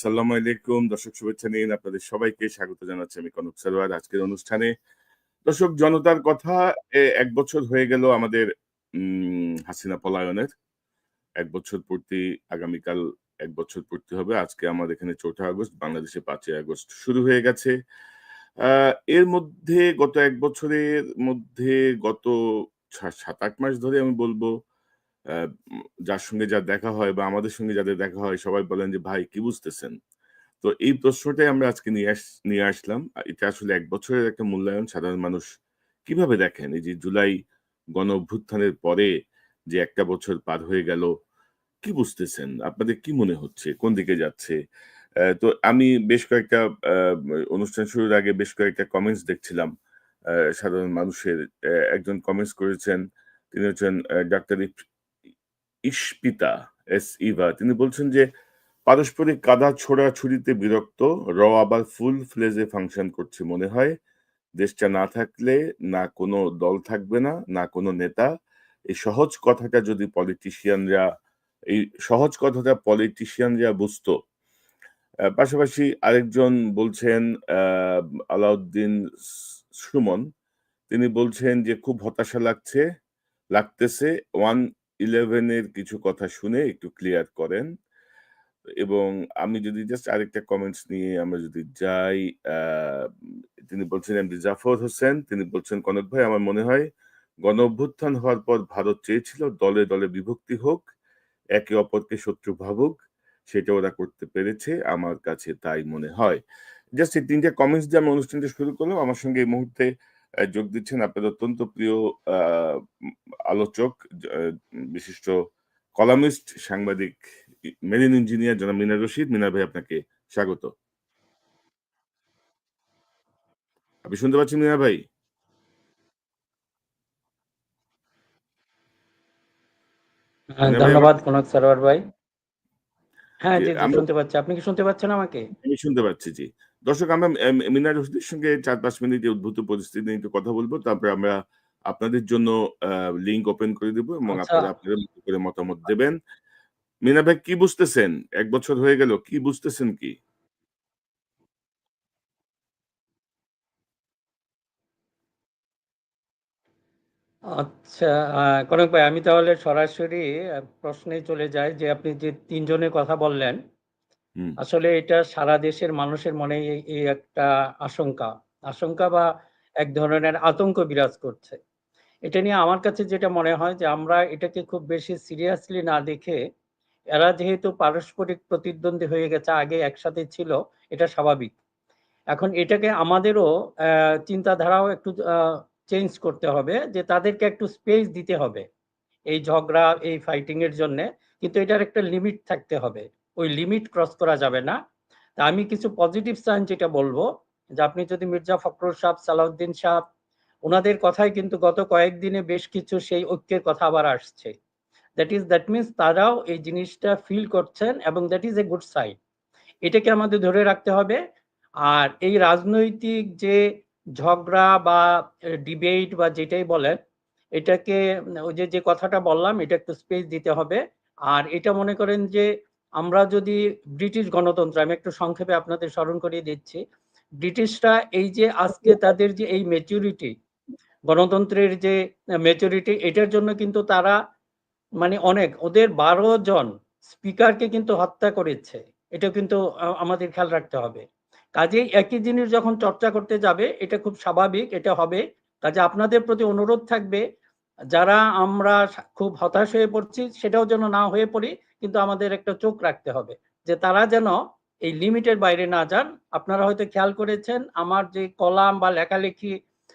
আসসালামু আলাইকুম দর্শক, শুভেচ্ছা নিন। আপনাদের সবাইকে স্বাগত জানাচ্ছি আমি কনক সারোয়ার আজকের অনুষ্ঠানে। দর্শক, জনতার কথা, ১ বছর হয়ে গেল আমাদের হাসিনা পলায়নের। ১ বছর পূর্তি আগামীকাল ১ বছর পূর্তি হবে। আজকে আমাদের এখানে ৪ঠা আগস্ট, বাংলাদেশে ৫ই আগস্ট শুরু হয়ে গেছে। আ এর মধ্যে গত ১ বছরের মধ্যে গত ৭-৮ মাস ধরে আমি বলব, আ যার সঙ্গে যার দেখা হয় বা আমাদের সঙ্গে যাদের দেখা হয় সবাই বলেন যে, "ভাই কি বুঝতেছেন?" তো এই প্রশ্নটাই আমরা আজকে নিয়ে আসলাম। এটা আসলে ১ বছরের একটা মূল্যায়ন। সাধারণ মানুষ কিভাবে দেখেন? এই যে জুলাই গণঅভ্যুত্থানের পরে যে একটা বছর পার হয়ে গেল, কি বুঝতেছেন? আপনাদের কি মনে হচ্ছে? কোন দিকে যাচ্ছে? তো আমি বেশ কয়েকটা আ অনুষ্ঠান শুরুর আগে বেশ কয়েকটা কমেন্টস দেখছিলাম সাধারণ মানুষের। একজন কমেন্টস করেছেন। তিনি হচ্ছেন ডাক্তার ইশপিতা ইভা। তিনি বলছেন যে, "পারস্পরিক কাদা ছোড়াছুড়িতে বিরক্ত, আবার ফুল ফ্লেজে ফাংশন করছে মনে হয়। দেশটা না থাকলে না কোনো দল থাকবে না, না কোনো নেতা। এই সহজ কথাটা যদি এই সহজ কথাটা পলিটিশিয়ানরা বুঝতো।" পাশাপাশি আরেকজন বলছেন, আ আলাউদ্দিন সুমন। তিনি বলছেন যে, "খুব হতাশা লাগতেছে। 111 এর কিছু কথা শুনে একটু ক্লিয়ার করেন।" এবং আমি যদি জাস্ট আরেকটা কমেন্টস নিয়ে আমরা যদি যাই, আ তিনি বলছেন এমডি জাফর হোসেন, তিনি বলছেন, "কনক ভাই, আমার মনে হয় গণঅভ্যুত্থান হওয়ার পর ভারত চেয়েছিল দলে, দলে বিভক্তি হোক, একে অপরকে শত্রু ভাবুক। সেটা ওরা করতে পেরেছে। আমার কাছে তাই মনে হয়।" জাস্ট এই ৩ টা কমেন্টস দিয়ে আমি অনুষ্ঠানটা শুরু করলাম। আমার সঙ্গে এই মুহূর্তে যোগ দিচ্ছেন আপনাদের অত্যন্ত প্রিয় আ উম আলোচক, বিশিষ্ট কলামিস্ট, সাংবাদিক, মেরিন ইঞ্জিনিয়ার জনাব মিনার রশিদ। মিনার ভাই, আপনাকে স্বাগত। আপনি শুনতে পাচ্ছেন মিনার ভাই? মিনার ভাই আমার ধন্যবাদ কনক সারোয়ার ভাই। হ্যাঁ, জি, জি, জি, আমরা শুনতে পাচ্ছি। আপনি কি শুনতে পাচ্ছেন আমাকে? আমি শুনতে পাচ্ছি, জি। দর্শক, আমরা মিনার রশিদের সঙ্গে ৪-৫ মিনিট এই উদ্ভূত পরিস্থিতি নিয়ে একটু কথা বলব। তারপরে আমরা আপনাদের জন্য আ লিংক ওপেন করে দিব এবং আচ্ছা, আপনারা আপনাদের মতো করে মতামত দেবেন। মিনা ভাই, কি বুঝতেছেন? ১ বছর হয়ে গেল। কি বুঝতেছেন কি? আচ্ছা, কনক ভাই, আমি তাহলে সরাসরি প্রশ্নে চলে যাই যে আপনি যে ৩ জনের কথা বললেন, হুম, আসলে এটা সারা দেশের মানুষের মনে এই একটা আশঙ্কা বা এক ধরনের আতঙ্ক বিরাজ করছে। এটা নিয়ে আমার কাছে যেটা মনে হয় যে আমরা এটাকে খুব বেশি সিরিয়াসলি না দেখে, এরা যেহেতু পারস্পরিক প্রতিদ্বন্দ্বী হয়ে গেছে, আগে একসাথে ছিল, এটা স্বাভাবিক। এখন এটাকে আমাদেরও চিন্তাধারাও একটু চেঞ্জ করতে হবে, যে তাদেরকে একটু স্পেস দিতে হবে এই ঝগড়া, এই ফাইটিং এর জন্যে। কিন্তু এটার একটা লিমিট থাকতে হবে। ওই লিমিট ক্রস করা যাবে না। তা আমি কিছু পজিটিভ সাইন যেটা বলবো, যে আপনি যদি মির্জা ফখরুল সাহেব, সালাউদ্দিন সাহেব, ওনাদের কথাই কিন্তু গত কয়েকদিনে বেশ কিছু সেই ঐক্যের কথা আবার আসছে। দ্যাট মিনস তারাও এই জিনিসটা ফিল করছেন এবং that is a good sign. এটাকে আমাদের ধরে রাখতে হবে। আর এই রাজনৈতিক যে ঝগড়া বা ডিবেট বা যেটাই বলেন, এটাকে ওই যে কথাটা বললাম, এটা একটু স্পেস দিতে হবে। আর এটা মনে করেন যে আমরা যদি ব্রিটিশ গণতন্ত্র, আমি একটু সংক্ষেপে আপনাদের স্মরণ করিয়ে দিচ্ছি। ব্রিটিশরা এই যে আজকে তাদের যে এই ম্যাচুরিটি, গণতন্ত্রের যে ম্যাচুরিটি, এটার জন্য কিন্তু তারা মানে অনেক, ওদের ১২ জন স্পিকারকে কিন্তু হত্যা করেছে। এটা কিন্তু আমাদের খেয়াল রাখতে হবে। কাজেই একই জিনিস যখন চর্চা করতে যাবে, এটা খুব স্বাভাবিক, এটা হবে। কাজে আপনাদের প্রতি অনুরোধ থাকবে, যারা আমরা খুব হতাশ হয়ে পড়ছি, সেটাও যেন না হয়ে পড়ি, কিন্তু আমাদের একটা চোখ রাখতে হবে যে তারা যেন এই লিমিটের বাইরে না যান। আপনারা হয়তো খেয়াল করেছেন আমার যে কলাম বা লেখালেখি,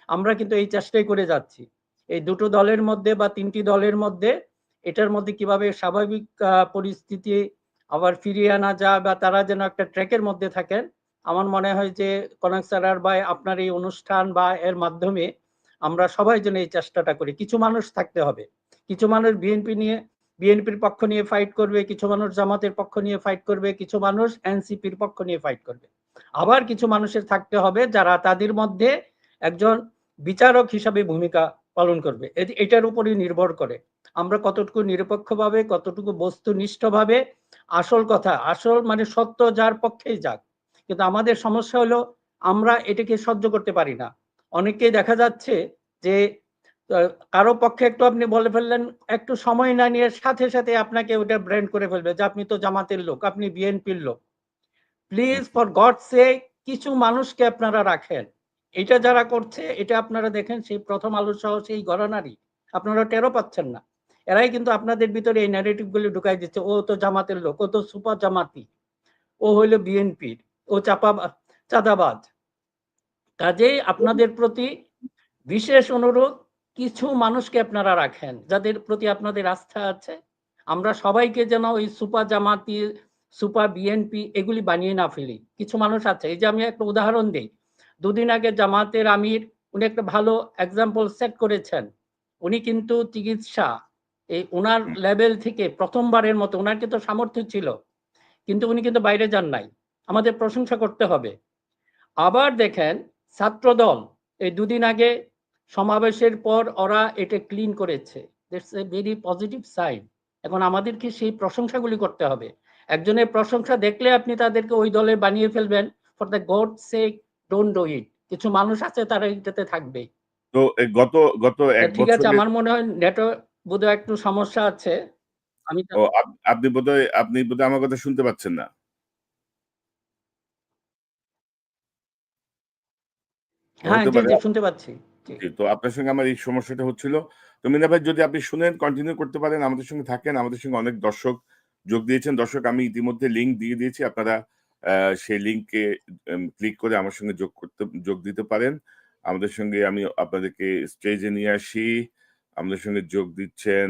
আমরা কিন্তু এই চেষ্টাই করে যাচ্ছি এই দুটো দলের মধ্যে বা ৩টি দলের মধ্যে, এটার মধ্যে কিভাবে স্বাভাবিক পরিস্থিতি আবার ফিরিয়ে আনা যায় বা তারা যেন একটা ট্র্যাকের মধ্যে থাকেন। আমার মনে হয় যে কনক স্যার ভাই, আপনার এই অনুষ্ঠান বা এর মাধ্যমে আমরা সবাই যেন এই চেষ্টাটা করি। কিছু মানুষ থাকতে হবে, কিছু মানুষ বিএনপির পক্ষ নিয়ে ফাইট করবে, কিছু মানুষ জামাতের পক্ষ নিয়ে ফাইট করবে, কিছু মানুষ এনসিপির পক্ষ নিয়ে ফাইট করবে। আবার কিছু মানুষের থাকতে হবে যারা তাদের মধ্যে একজন বিচারক হিসাবে ভূমিকা পালন করবে। এটার উপরই নির্ভর করে আমরা কতটুকু নিরপেক্ষভাবে, কতটুকু বস্তুনিষ্ঠভাবে আসল কথা, আসল মানে সত্য যার পক্ষেই যাক। কিন্তু আমাদের সমস্যা হলো আমরা এটাকে সহ্য করতে পারি না। অনেককেই দেখা যাচ্ছে যে কারো পক্ষে একটু আপনি বলে ফেললেন, একটু সময় না নিয়ে সাথে, সাথে আপনাকে ওটা ব্র্যান্ড করে ফেলবে যে আপনি তো জামাতের লোক, আপনি বিএনপির লোক। প্লিজ ফর গড সেক কিছু মানুষকে আপনারা রাখেন। এটা যারা করছে এটা আপনারা দেখেন সেই প্রথম আলো সহ সেই ঘরানারই। আপনারা টেরও পাচ্ছেন না। এরাই কিন্তু আপনাদের ভিতরে এই ন্যারেটিভ গুলি ঢুকাই দিচ্ছে। ও তো জামাতের লোক, ও তো সুপার জামাতি, ও হইলো বিএনপির, ও চাঁদাবাজ। কাজেই আপনাদের প্রতি বিশেষ অনুরোধ, কিছু মানুষকে আপনারা রাখেন যাদের প্রতি আপনাদের আস্থা আছে। আমরা সবাইকে যেন ওই সুপার জামাতি, সুপার বিএনপি এগুলি বানিয়ে না ফেলি। কিছু মানুষ আছে, এই যে আমি একটা উদাহরণ দিই, দুদিন আগে জামাতের আমির উনি একটা ভালো এক্সাম্পল সেট করেছেন। উনি কিন্তু চিকিৎসা এই ওনার লেভেল থেকে প্রথমবারের মতো, ওনার কিন্তু সামর্থ্য ছিল কিন্তু উনি কিন্তু বাইরে যান নাই, আমাদের প্রশংসা করতে হবে। আবার দেখেন ছাত্রদল এই দুদিন আগে সমাবেশের পর ওরা এটা ক্লিন করেছে, that's a very positive side. এখন আমাদেরকে সেই প্রশংসাগুলি করতে হবে। একজনের প্রশংসা দেখলে আপনি তাদেরকে ওই দলে বানিয়ে ফেলবেন, for the God sake don't do it. কিছু মানুষ আছে তারা এটাতে থাকবে। তো গত গত এক ঠিক আছে, বছরে আমার মনে হয় নেটওয়ার্ক বোধহয় একটু সমস্যা আছে। আমি ও আপনি বোধহয় আমার কথা শুনতে পাচ্ছেন না। হ্যাঁ, হতে জি পারে। জি শুনতে পাচ্ছি। জি জি, তো আপনার সঙ্গে আমার এই সমস্যাটা হচ্ছিল। তো মিনা ভাই, যদি আপনি শুনেন কন্টিনিউ করতে পারেন, আমাদের সঙ্গে থাকেন। আমাদের সঙ্গে অনেক দর্শক যোগ দিয়েছেন। দর্শক, আমি ইতিমধ্যে লিঙ্ক দিয়ে দিয়েছি। আপনারা সেই লিঙ্কে ক্লিক করে আমার সঙ্গে যোগ দিতে পারেন। আমাদের সঙ্গে আমি আপনাদেরকে স্টেজে নিয়ে আসি। আমাদের সঙ্গে যোগ দিচ্ছেন।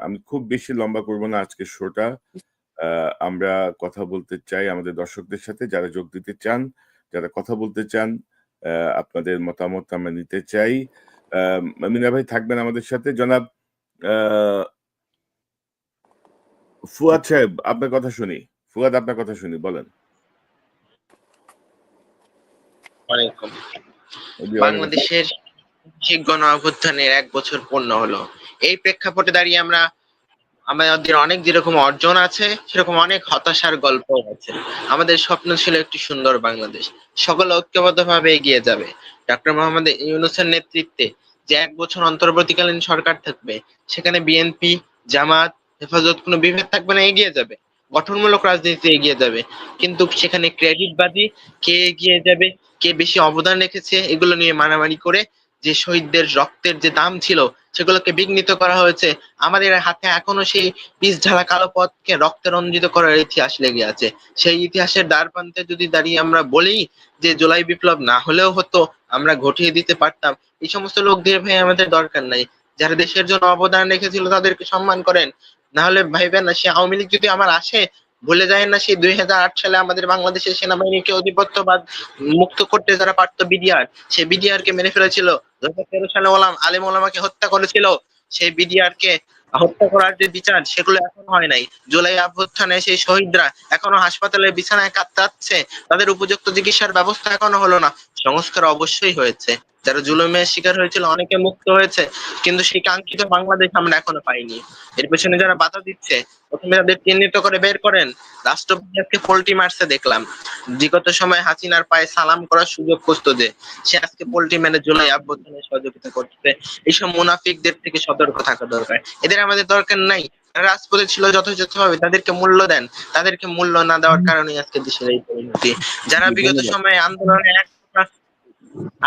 আমি খুব বেশি লম্বা করব না আজকের শোটা। আমরা কথা বলতে চাই আমাদের দর্শকদের সাথে, যারা যোগ দিতে চান, যারা কথা বলতে চান। আপনাদের মতামত আমরা নিতে চাই। মিনা ভাই থাকবেন আমাদের সাথে। জনাব ফুয়াদ সাহেব, আপনার কথা শুনি। ফুয়াদ, আপনার কথা শুনি, বলেন। ওয়ালাইকুম। জি, ওয়ালাইকুম আসসালাম। বাংলাদেশের শিখ গণ অভ্যুত্থানের ১ বছর পূর্ণ হলো। এই প্রেক্ষাপটে দাঁড়িয়ে আমাদের অনেক যেরকম অর্জন আছে, সেরকম অনেক হতাশার গল্পও আছে। আমাদের স্বপ্ন ছিল একটি সুন্দর বাংলাদেশ। সকলে ঐক্যবদ্ধভাবে এগিয়ে যাবে। ডক্টর মোহাম্মদ ইউনূসের নেতৃত্বে যে ১ বছর অন্তর্বর্তীকালীন সরকার থাকবে, সেখানে বিএনপি, জামাত, হেফাজত কোনো বিভেদ থাকবে না, এগিয়ে যাবে। গঠনমূলক রাজনীতিতে এগিয়ে যাবে। কিন্তু সেখানে ক্রেডিটবাজি, কে এগিয়ে যাবে, কে বেশি অবদান রেখেছে, এগুলো নিয়ে মারামারি করে যে শহীদদের রক্তের যে দাম ছিল, সেগুলোকে বিঘ্নিত করা হয়েছে। আমাদের হাতে এখনো সেই পিচ ঢালা কালো পথকে রক্তে রঞ্জিত করার ইতিহাস লেগে আছে। সেই ইতিহাসের দ্বারপ্রান্তে যদি দাঁড়িয়ে আমরা বলি যে জুলাই বিপ্লব না হলেও হতো, আমরা ঘটিয়ে দিতে পারতাম, এই সমস্ত লোকদের ভাই আমাদের দরকার নাই। যারা দেশের জন্য অবদান রেখেছিল তাদেরকে সম্মান করেন। না হলে ভাইবেন না সে আওয়ামী লীগ যদি আমার আসে, ভুলে যায় না সেই ২০০৮ সালে আমাদের বাংলাদেশের সেনাবাহিনীকে আধিপত্যবাদ মুক্ত করতে যারা পারত বিডিআর, সে বিডিআর কে মেরে ফেলেছিল। ২০১৩ সালে আলেম ওলামাকে হত্যা করেছিল, সেই বিডিআর কে হত্যা করার যে বিচার, সেগুলো এখনো হয় নাই। জুলাই অভ্যুত্থানে সেই শহীদরা এখনো হাসপাতালের বিছানায় কাতরাচ্ছে, তাদের উপযুক্ত চিকিৎসার ব্যবস্থা এখনো হলো না। সংস্কার অবশ্যই হয়েছে, যারা জুলুমের শিকার হয়েছিল অনেকে মুক্ত হয়েছে, কিন্তু সেই কাঙ্ক্ষিত বাংলাদেশ আমরা এখনো পাইনি। এর পেছনে যারা বাধা দিচ্ছে, প্রথমে তাদের চিহ্নিত করে বের করেন। রাষ্ট্রপতি আজকে পোল্টি মারছে দেখলাম। বিগত সময় হাসিনার পায়ে সালাম করার সুযোগ খুঁজতো যে, সে আজকে পোল্টি মেরে জুলাই অভ্যুত্থানে সহযোগিতা করছে। এইসব মুনাফিকদের থেকে সতর্ক থাকা দরকার। এদের আমাদের দরকার নাই। যারা রাজপথে ছিল যথাযথভাবে তাদেরকে মূল্য দেন। তাদেরকে মূল্য না দেওয়ার কারণেই আজকে দেশের এই পরিণতি। যারা জি, বিগত ধন্যবাদ। সময়ে আন্দোলনে এক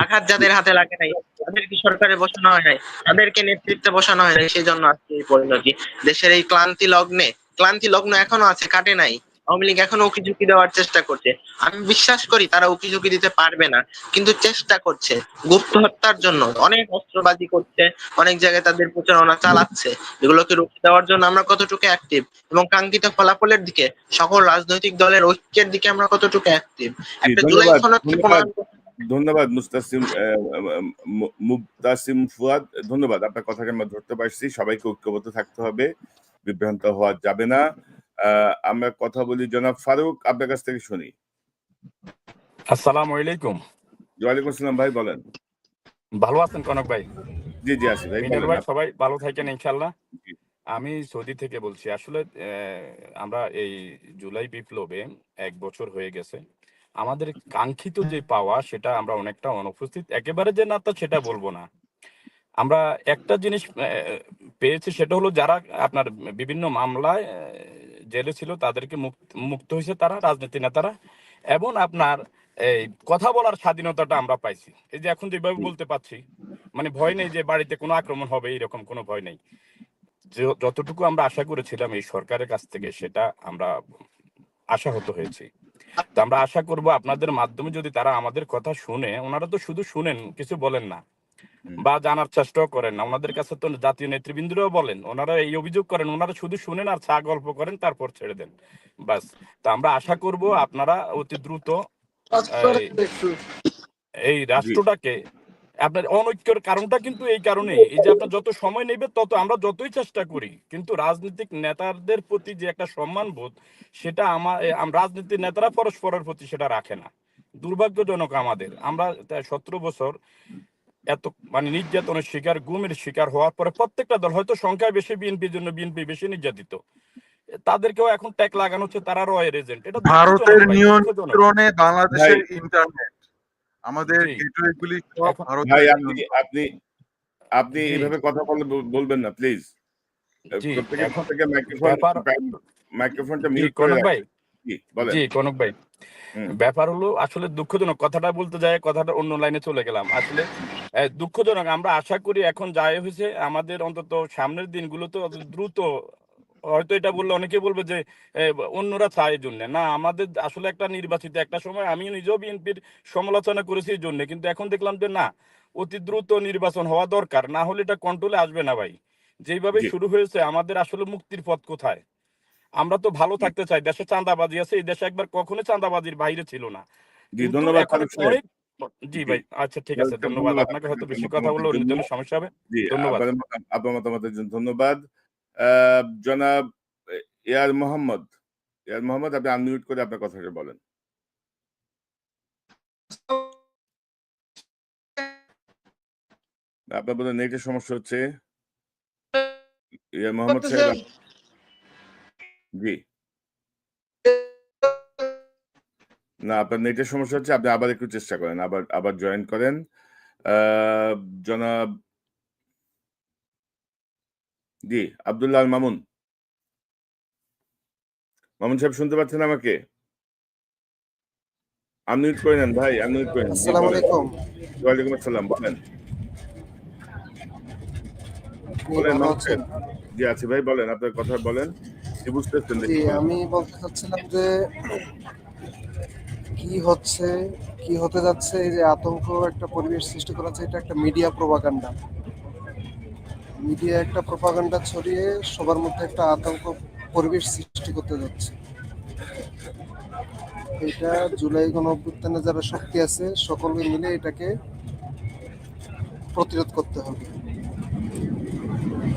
আঘাত যাদের হাতে লাগে নাই, তাদেরকে সরকারে বসানো হয় নাই, তাদেরকে নেতৃত্বে বসানো হয় নাই, সেই জন্য আজকে এই পরিণতি। দেশের এই ক্লান্তি লগ্ন এখনো আছে, কাটে নাই। আওয়ামী লীগ এখনো উকিঝুঁকি দেওয়ার চেষ্টা করছে। আমি বিশ্বাস করি তারা উকিঝুঁকি দিতে পারবে না, কিন্তু চেষ্টা করছে। গুপ্ত হত্যার জন্য অনেক অস্ত্রবাজি করছে, অনেক জায়গায় তাদের প্রচারণা চালাচ্ছে। এগুলোকে রুখে দেওয়ার জন্য আমরা কতটুকু অ্যাক্টিভ, এবং কাঙ্ক্ষিত ফলাফলের দিকে সকল রাজনৈতিক দলের ঐক্যের দিকে আমরা কতটুকু অ্যাক্টিভ। জি, একটা জুলাই ধন্যবাদ, সনদকে ধন্যবাদ, প্রণয়ন ধন্যবাদ মুবতাসিম ফুয়াদ। ধন্যবাদ। আপনার কথাকে আমরা ধরতে পারছি। সবাইকে ঐক্যবদ্ধ থাকতে হবে, বিভ্রান্ত হওয়া যাবে না। আমরা কথা বলি জনাব ফারুক, আপনার কাছ থেকে শুনি। আসসালামু আলাইকুম। ওয়ালাইকুম আসসালাম ভাই, বলেন। ভালো আছেন কনক ভাই? জি জি, আছি ভাই, মিনার বলেন। ভাই, সবাই ভালো থাকেন ইনশাল্লাহ। জি। আমি সৌদি থেকে বলছি। আসলে আমরা এই জুলাই বিপ্লবে ১ বছর হয়ে গেছে। আমাদের কাঙ্ক্ষিত যে পাওয়া সেটা আমরা অনেকটা অনুপস্থিত। একেবারে যে না তা সেটা বলব না। আমরা একটা জিনিস পেয়েছি সেটা হলো যারা আপনার বিভিন্ন মামলায় জেলে ছিল তাদেরকে মুক্ত হইছে তারা, রাজনীতি নেতারা। এবং আপনার এই কথা বলার স্বাধীনতাটা আমরা পাইছি। এই যে এখন যেভাবে বলতে পারছি, মানে ভয় নেই যে বাড়িতে কোনো আক্রমণ হবে এরকম কোনো ভয় নেই। যতটুকু আমরা আশা করেছিলাম এই সরকারের কাছ থেকে সেটা আমরা আশাহত হয়েছি। তো আমরা আশা করব আপনাদের মাধ্যমে যদি তারা আমাদের কথা শুনে, ওনারা তো শুধু শুনেন, কিছু বলেন না বা জানার চেষ্টাও করেন না। ওনাদের কাছে তো জাতীয় নেতৃবৃন্দরাও বলেন, ওনারা এই অভিযোগ করেন, ওনারা শুধু শুনেন আর চা গল্প করেন তারপর ছেড়ে দেন, বাস। তো আমরা আশা করব আপনারা অতি দ্রুত এই জি রাষ্ট্রটাকে, আপনার অনৈক্যের কারণটা কিন্তু এই কারণে, এই যে আপনার যত সময় নেবে তত আমরা যতই চেষ্টা করি কিন্তু রাজনৈতিক নেতাদের প্রতি যে একটা সম্মান বোধ সেটা রাজনীতির নেতারা পরস্পরের প্রতি সেটা রাখে না। দুর্ভাগ্যজনক আমাদের, আমরা 17 বছর এত মানে নির্যাতনের শিকার, গুমের শিকার হওয়ার পরে প্রত্যেকটা দল, হয়তো সংখ্যায় বেশি বিএনপির জন্য বিএনপি বেশি নির্যাতিত, তাদেরকেও এখন ট্যাগ লাগানো হচ্ছে তারা রয়ের এজেন্ট। এটা ভারতের দুঃখজনক ভাই, দুঃখজনক। নিয়ন্ত্রণে ভাই বাংলাদেশের ইন্টারনেট, আমাদের জি গেটওয়ে গুলি সব ভাই ভারতের আপনি নিয়ন্ত্রণ। আপনি আপনি জি এইভাবে কথা বলবেন না প্লিজ। জি এখন প্রত্যেকে ব্যাপার, মাইক্রোফোনটা জি মিউট করে কনক ভাই, রাখেন। জি বলেন। জি কনক ভাই, হুম ব্যাপার হলো আসলে দুঃখজনক, কথাটা বলতে যায় কথাটা অন্য লাইনে চলে গেলাম। আসলে দুঃখজনক। আমরা আশা করি এখন যাই হয়েছে আমাদের অন্তত সামনের দিনগুলোতে অত দ্রুত, হয়তো এটা বললে অনেকে বলবে যে অন্যরা চায় এই জন্য না, আমাদের আসলে একটা নির্বাচিত, একটা সময় আমি নিজেও বিএনপির সমালোচনা করেছি এই জন্য, কিন্তু এখন দেখলাম যে না, অতি দ্রুত নির্বাচন হওয়া দরকার, না হলে এটা কন্ট্রোলে আসবে না ভাই। যেইভাবে জি শুরু হয়েছে আমাদের আসলে মুক্তির পথ কোথায়? আমরা তো ভালো থাকতে চাই, দেশে চাঁদাবাজি আছে, এই দেশে একবার কখনো চাঁদাবাজির বাইরে ছিল না, জি কিন্তু ধন্যবাদ এখন ফারুক সাহেব। অনেক। জি জি ভাই, আচ্ছা ঠিক আছে, ফারুক সাহেব ধন্যবাদ। ধন্যবাদ আপনাকে আপনাকে হয়তো আপনার বেশি কথা বললে মতামতের অন্যের জন্য। জন্য সমস্যা হবে। জি ধন্যবাদ। আপনার মতামতের জন্য ধন্যবাদ। জনাব এয়ার মোহাম্মদ, আপনি আনমিউট করে আপনার কথাটা বলেন। আপনার বোধহয় নেটের সমস্যা হচ্ছে। এয়ার মোহাম্মদ সাহেব জি না, আপনার নেটের সমস্যা হচ্ছে, আপনি আবার একটু চেষ্টা করেন, আবার জয়েন করেন। আহ, জনাব জি আব্দুল্লাহ আল মামুন সাহেব শুনতে পাচ্ছেন আমাকে? আনমিউট করে নেন ভাই, আনমিউট করে নেন। জি আসসালামু বলেন। আলাইকুম। ওয়ালাইকুম আসসালাম, বলেন আপনি বলেন ভালো মামুন আছেন? সাহেব। জি আছি ভাই, বলেন আপনার কথা বলেন। কি বুঝতেছেন জি, দেখি বলেন। আমি বলতে চাচ্ছিলাম যে কি হচ্ছে, কি হতে যাচ্ছে, এই যে আতঙ্ক একটা পরিবেশ সৃষ্টি করা হচ্ছে, এটা একটা মিডিয়া প্রোপাগান্ডা। মিডিয়া একটা প্রোপাগান্ডা ছড়িয়ে সবার মধ্যে একটা আতঙ্ক পরিবেশ সৃষ্টি করতে যাচ্ছে। এটা জুলাই গণঅভ্যুত্থানে যারা শক্তি আছে সকলে মিলে এটাকে প্রতিরোধ করতে হবে।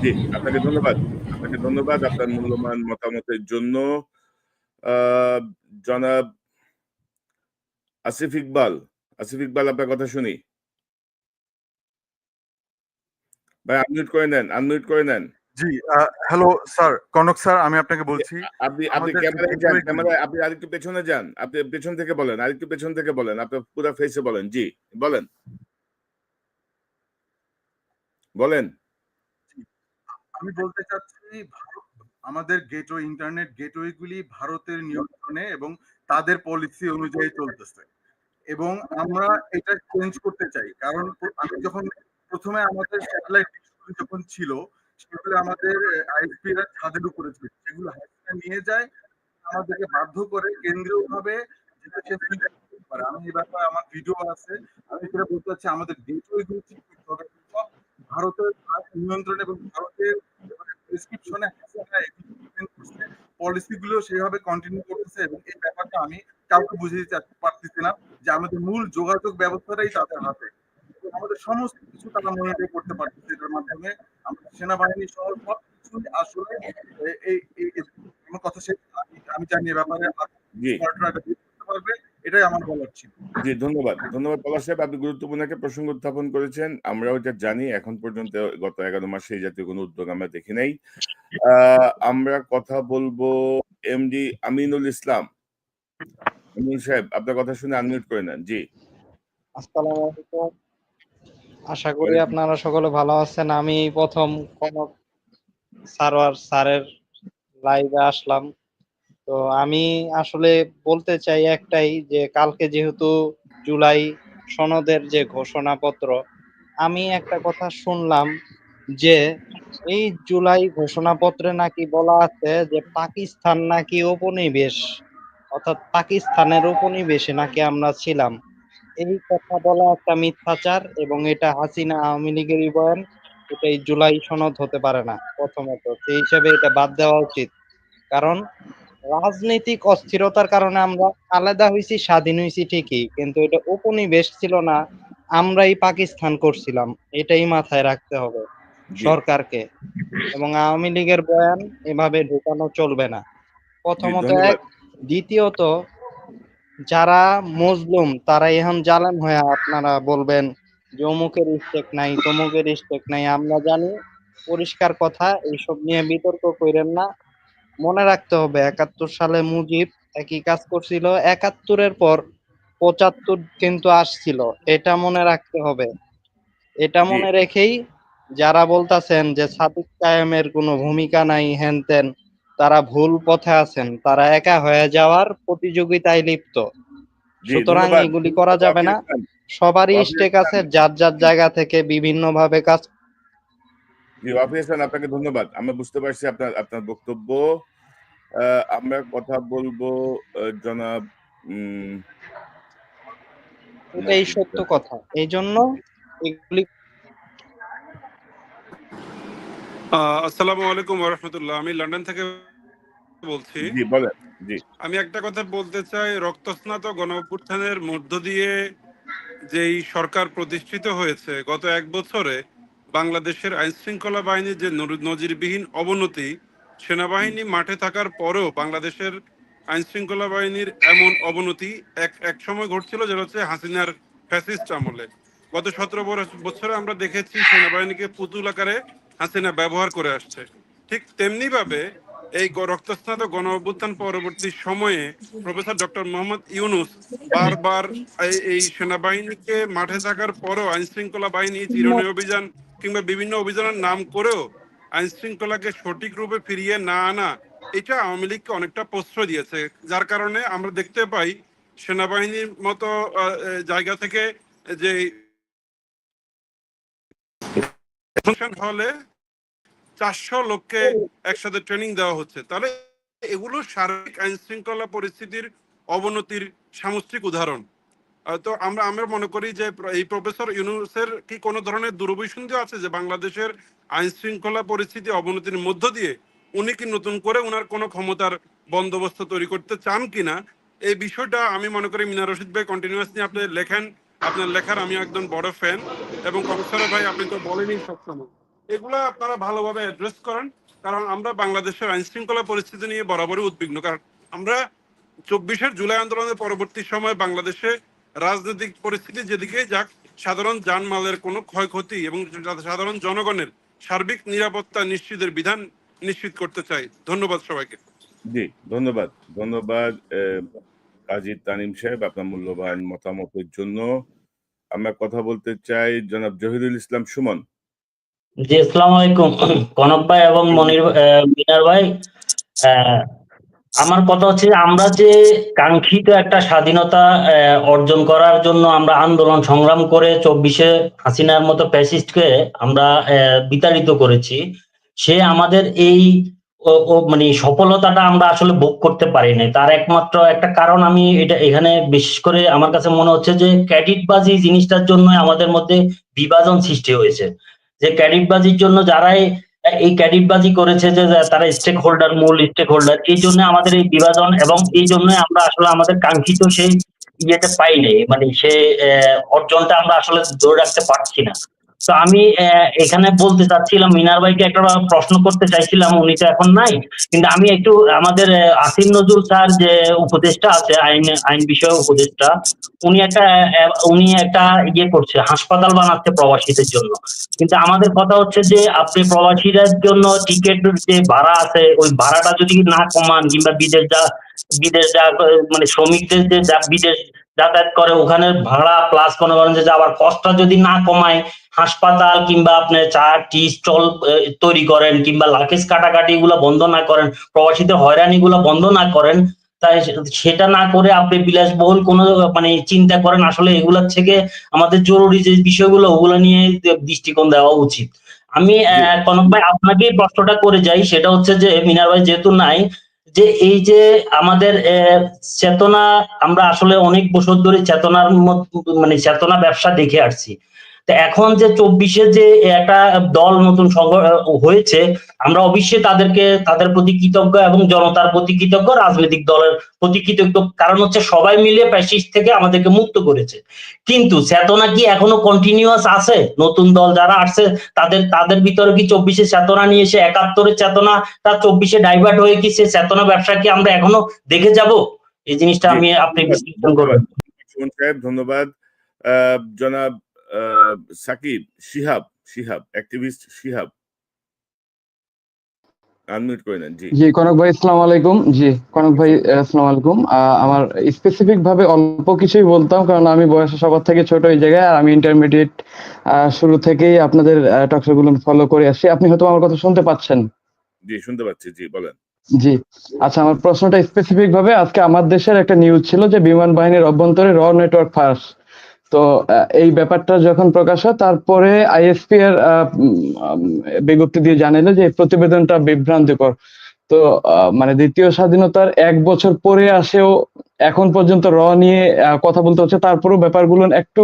জি আপনাকে ধন্যবাদ, আপনার মূল্যবান মতামতের জন্য। আহ, জনাব আসিফ ইকবাল, আপনার কথা শুনি ভাই। আনমিউট করে নেন, জি, হ্যালো স্যার, কনক স্যার, আমি আপনাকে জি, বলছি আপনি আমাদের যে ক্যামেরায় যান, গেটওয়ে গুলি, আপনি আরেকটু পেছনে যান, আপনি পেছন থেকে বলেন, আপনার পুরো ফেসে বলেন। জি বলেন বলেন। আমি বলতে চাচ্ছি আমাদের গেটওয়ে, ইন্টারনেট গেটওয়ে গুলি ভারতের নিয়ন্ত্রণে এবং তাদের পলিসি অনুযায়ী চলতেছে, এবং আমরা এটা চেঞ্জ করতে চাই। কারণ আমি যখন প্রথমে আমাদের স্যাটেলাইট যখন ছিল, সেগুলো আমাদের আইএসপিরা ছাদের উপরে ছিল, সেগুলো হাসিনা নিয়ে যায়, আমাদেরকে বাধ্য করে কেন্দ্রীয়ভাবে যেটা সে ফিল্টার করতে পারে। আমি এই ব্যাপারে আমার ভিডিও আছে, আমি সেটা বলতে চাচ্ছি আমাদের গেটওয়ে গুলো ঠিক করতে হবে। সব ভারতের নিয়ন্ত্রণ এবং ভারতের প্রেসক্রিপশনে পলিসি গুলো সেভাবে কন্টিনিউ করতেছে, এবং এই ব্যাপারটা আমি কাউকে বুঝিয়ে দিতে পারতেছি না যে আমাদের মূল যোগাযোগ ব্যবস্থাটাই তাদের হাতে, এবং আমাদের সমস্ত কিছু তারা মনিটর করতে পারতেছে এটার মাধ্যমে। আমাদের সেনাবাহিনী সহ সব কিছু আসলে এই এই এই- আমার কথা শেষ। আমি জানি এ ব্যাপারে জি করতে পারবে, এটাই আমার বলার ছিল। জি, ধন্যবাদ। ধন্যবাদ পলাশ সাহেব। আপনি গুরুত্বপূর্ণ একটা প্রসঙ্গ উত্থাপন করেছেন। আমরাও এটা জানি। এখন পর্যন্ত গত ১১ মাসে এই জাতীয় কোনো উদ্যোগ আমরা দেখি নাই। আ আমরা কথা বলবো এমডি আমিনুল ইসলাম। আমিনুল সাহেব, আপনার কথা শুনে আনমিউট করে নেন। জি। আসসালামু আলাইকুম। আশা করি ওয়ালাইকুম। আপনারা সকলে ভালো আছেন। আমি প্রথম কনক স্যারের লাইভে আসলাম। তো আমি আসলে বলতে চাই একটাই যে কালকে যেহেতু জুলাই সনদের যে ঘোষণাপত্র, আমি একটা কথা শুনলাম যে এই জুলাই ঘোষণাপত্রে নাকি বলা আছে যে পাকিস্তান নাকি উপনিবেশ, অর্থাৎ পাকিস্তানের উপনিবেশে নাকি আমরা ছিলাম। এই কথা বলা একটা মিথ্যাচার এবং এটা হাসিনা আওয়ামী লীগেরই বয়ান। এটা এই জুলাই সনদ হতে পারে না প্রথমত। সেই হিসেবে এটা বাদ দেওয়া উচিত। কারণ রাজনৈতিক অস্থিরতার কারণে আমরা আলাদা হইছি, স্বাধীন হইছি ঠিকই, কিন্তু এটা উপনিবেশ ছিল না, আমরাই পাকিস্তান করছিলাম। এটাই মাথায় রাখতে হবে জি, সরকারকে। এবং আওয়ামী লীগের বয়ান এভাবে ঢুকানো চলবে না। জি, প্রথমত ধন্যবাদ। এক, দ্বিতীয়ত যারা মজলুম তারা এখন জালেম হয়ে আপনারা বলবেন যে অমুকের স্টেক নাই, তমুকের স্টেক নাই। আমরা জানি পরিষ্কার কথা, এইসব নিয়ে বিতর্ক কইরেন না। মনে রাখতে হবে ৭১ সালে মুজিব একই কাজ করছিল, ৭১-এর পর ৭৫ কিন্তু আসছিল। এটা মনে রাখতে হবে। এটা জি, মনে রেখেই যারা বলতাছেন যে সাদিক কায়েমের কোনো ভূমিকা নাই হেনতেন, তারা ভুল পথে আছেন। তারা একা হয়ে যাওয়ার প্রতিযোগিতায় লিপ্ত। জি, সুতরাং ধন্যবাদ। এগুলি করা ধন্যবাদ যাবে ওয়াফি না। হাসান। সবারই ওয়াফি স্টেক আছে, হাসান। যার যার জায়গা থেকে বিভিন্নভাবে কাজ। জি, ওয়াফি হাসান, আপনাকে ধন্যবাদ। আমরা বুঝতে পারছি আপনার আপনার বক্তব্য। আমরা কথা বলবো জনাব উম এটাই নাকি সত্য কথা। এই জন্য এগুলি আসসালামু আলাইকুম রহমতুল্লাহ। আমি লন্ডন থেকে বলছি। জি, বলেন। জি, আমি একটা কথা বলতে চাই, রক্তস্নাত গণ অভ্যুত্থানের মধ্য দিয়ে যেই সরকার প্রতিষ্ঠিত হয়েছে গত ১ বছরে, বাংলাদেশের আইন শৃঙ্খলা বাহিনীর যে নজিরবিহীন অবনতি, সেনাবাহিনী মাঠে থাকার পরেও বাংলাদেশের আইন শৃঙ্খলা বাহিনীর এমন অবনতি এক সময় ঘটছিল, যেটা হচ্ছে হাসিনার ফ্যাসিস্ট আমলে। গত ১৭ বছরে আমরা দেখেছি সেনাবাহিনীকে পুতুল আকারে হাসিনা ব্যবহার করে আসছে। ঠিক তেমনি ভাবে এই রক্তস্নাত গণ অভ্যুত্থান পরবর্তী সময়ে প্রফেসর ডক্টর মোহাম্মদ ইউনূস বারবার এই সেনাবাহিনীকে মাঠে থাকার পরও আইন শৃঙ্খলা বাহিনী চিরুনি অভিযান কিংবা বিভিন্ন অভিযানের নাম করেও আইন শৃঙ্খলাকে সঠিক রূপে ফিরিয়ে না আনা, এটা আওয়ামী লীগকে অনেকটা প্রশ্রয় দিয়েছে। যার কারণে আমরা দেখতে পাই সেনাবাহিনীর মতো জায়গা থেকে যে হলে ৪০০ লোককে একসাথে ট্রেনিং দেওয়া হচ্ছে। তাহলে এগুলো সার্বিক আইন শৃঙ্খলা পরিস্থিতির অবনতির সামষ্টিক উদাহরণ। তো আমরা মনে করি যে এই প্রফেসর ইউনূসের কি কোনো ধরনের দুরভিসন্ধি আছে যে বাংলাদেশের আইন শৃঙ্খলা পরিস্থিতি অবনতির মধ্য দিয়ে উনি কি নতুন করে উনার কোনো ক্ষমতার বন্দোবস্ত তৈরি করতে চান কিনা, এই বিষয়টা আমি মনে করি মিনা রশিদ ভাই কন্টিনিউয়াসলি আপনি লেখেন, আপনার লেখার আমি একদম বড় ফ্যান। এবং কমিশনার ভাই আপনি তো বলেনই সবসময় এগুলা আপনারা ভালোভাবে অ্যাড্রেস করেন, কারণ আমরা বাংলাদেশের আইন শৃঙ্খলা পরিস্থিতি নিয়ে বরাবরই উদ্বিগ্ন। কারণ আমরা ২৪ জুলাই আন্দোলনের পরবর্তী সময় বাংলাদেশে রাজনৈতিক পরিস্থিতি যেদিকে যাক, সাধারণ জানমালের কোনো ক্ষয়ক্ষতি এবং সাধারণ জনগণের সার্বিক নিরাপত্তা নিশ্চিতের বিধান নিশ্চিত করতে চাই। ধন্যবাদ সবাইকে। জি, ধন্যবাদ। ধন্যবাদ কাজী তানিম সাহেব আপনার মূল্যবান মতামতের জন্য। আমরা কথা বলতে চাই জনাব জহিরুল ইসলাম সুমন। জি, আসসালামু আলাইকুম কনক ভাই এবং মিনার ভাই। আমার কথা হচ্ছে যে আমরা যে কাঙ্ক্ষিত একটা স্বাধীনতা অর্জন করার জন্য আমরা আন্দোলন সংগ্রাম করে ২৪-এ হাসিনার মতো ফ্যাসিস্টকে আমরা বিতাড়িত করেছি। সে আমাদের এই মানে সফলতাটা আমরা আসলে ভোগ করতে পারি নাই। তার একমাত্র একটা কারণ আমি এটা এখানে বিশেষ করে আমার কাছে মনে হচ্ছে যে ক্যাডেটবাজি জিনিসটার জন্য আমাদের মধ্যে বিভাজন সৃষ্টি হয়েছে। যে ক্যাডেটবাজির জন্য যারাই এই ক্যাডেটবাজি করেছে যে তারা স্টেক হোল্ডার, মূল স্টেক হোল্ডার, এই জন্য আমাদের এই বিভাজন এবং এই জন্য আমরা আসলে আমাদের কাঙ্ক্ষিত সেই ইয়েতে পাই নাই, মানে সে অর্জনটা আমরা আসলে ধরে রাখতে পারছি না। তো আমি এখানে বলতে চাচ্ছিলাম, মিনার ভাইকে একটা প্রশ্ন করতে চাইছিলাম, উনি তো এখন নাই, কিন্তু আমি একটু আমাদের আসিফ নজরুল স্যার যে উপদেষ্টা আছে, আইন বিষয়ক উপদেষ্টা, উনি একটা ইয়ে করছে, হাসপাতাল বানাচ্ছে প্রবাসীদের জন্য। কিন্তু আমাদের কথা হচ্ছে যে আপনি প্রবাসীদের জন্য টিকিট যে ভাড়া আছে, ওই ভাড়াটা যদি না কমান, কিংবা বিদেশ যা মানে শ্রমিকদের যে বিদেশ যাতায়াত করে ওখানে ভাড়া প্লাস মনে করেন যে যাওয়ার কষ্টটা যদি না কমায়, হাসপাতাল কিংবা আপনার চা টি স্টল তৈরি করেন, কিংবা লাকেজ কাটাকাটি গুলো বন্ধ না করেন, প্রবাসীদের হয়রানি গুলো বন্ধ না করেন, তাই সেটা না করে আপনি বিলাসবহুল কোনো মানে চিন্তা করেন, আসলে এগুলোর থেকে আমাদের জরুরি যে বিষয়গুলো ওগুলো নিয়ে দৃষ্টিকোণ দেওয়া উচিত। আমি জি কনক ভাই আপনাকে প্রশ্নটা করে যাই, সেটা হচ্ছে যে মিনার ভাই যেহেতু নাই, যে এই যে আমাদের চেতনা, আমরা আসলে অনেক বছর ধরে মানে চেতনা ব্যবসা দেখে আসছি। তো এখন যে 24-এ যে একটা দল নতুন হয়েছে, আমরা অবশ্যই তাদের প্রতি কৃতজ্ঞ, এবং জনতার প্রতি কৃতজ্ঞ, রাজনৈতিক দলের প্রতি কৃতজ্ঞ, কারণ হচ্ছে সবাই মিলে ফ্যাসিস্ট থেকে আমাদেরকে মুক্ত করেছে। কিন্তু চেতনা কি এখনো কন্টিনিউয়াস আছে? নতুন দল যারা আসছে তাদের ভিতরে কি 24-এ চেতনা নিয়ে এসে 71-এর চেতনা তার 24-এ ডাইভার্ট হয়ে কি সে চেতনা ব্যবসা কি আমরা এখনো দেখে যাব? এই জিনিসটা জি আপনি ধন্যবাদ বিশ্লেষণ ধন্যবাদ করবেন। সুমন সাহেব, ধন্যবাদ। জনাব সাকিব, শিহাব অ্যাক্টিভিস্ট শিহাব, আনমিউট করে নেন। জি জি কনক ভাই, আসসালামু আলাইকুম। জি কনক ভাই, আসসালামু আলাইকুম। আমার স্পেসিফিক ভাবে অল্প কিছুই বলতাম, কারণ আমি বয়সে সবার থেকে ছোট এই জায়গায়, আর আমি ইন্টারমিডিয়েট শুরু থেকেই আপনাদের টকশো গুলো ফলো করে আসছি। আপনি হয়তো আমার কথা শুনতে পাচ্ছেন। জি শুনতে পাচ্ছি, জি বলেন। জি, আচ্ছা, আমার প্রশ্নটা স্পেসিফিক ভাবে, আজকে আমার দেশের একটা নিউজ ছিল যে বিমান বাহিনীর অভ্যন্তরে নেটওয়ার্ক ফাঁস। তো এই ব্যাপারটা যখন প্রকাশ হয়, তারপরে আইএসপি এর বিজ্ঞপ্তি দিয়ে জানাইলো যে এই প্রতিবেদনটা বিভ্রান্তিকর। তো মানে দ্বিতীয় স্বাধীনতার 1 বছর পরে আসেও এখন পর্যন্ত নিয়ে কথা বলতে হচ্ছে। তারপরেও ব্যাপারগুলো একটু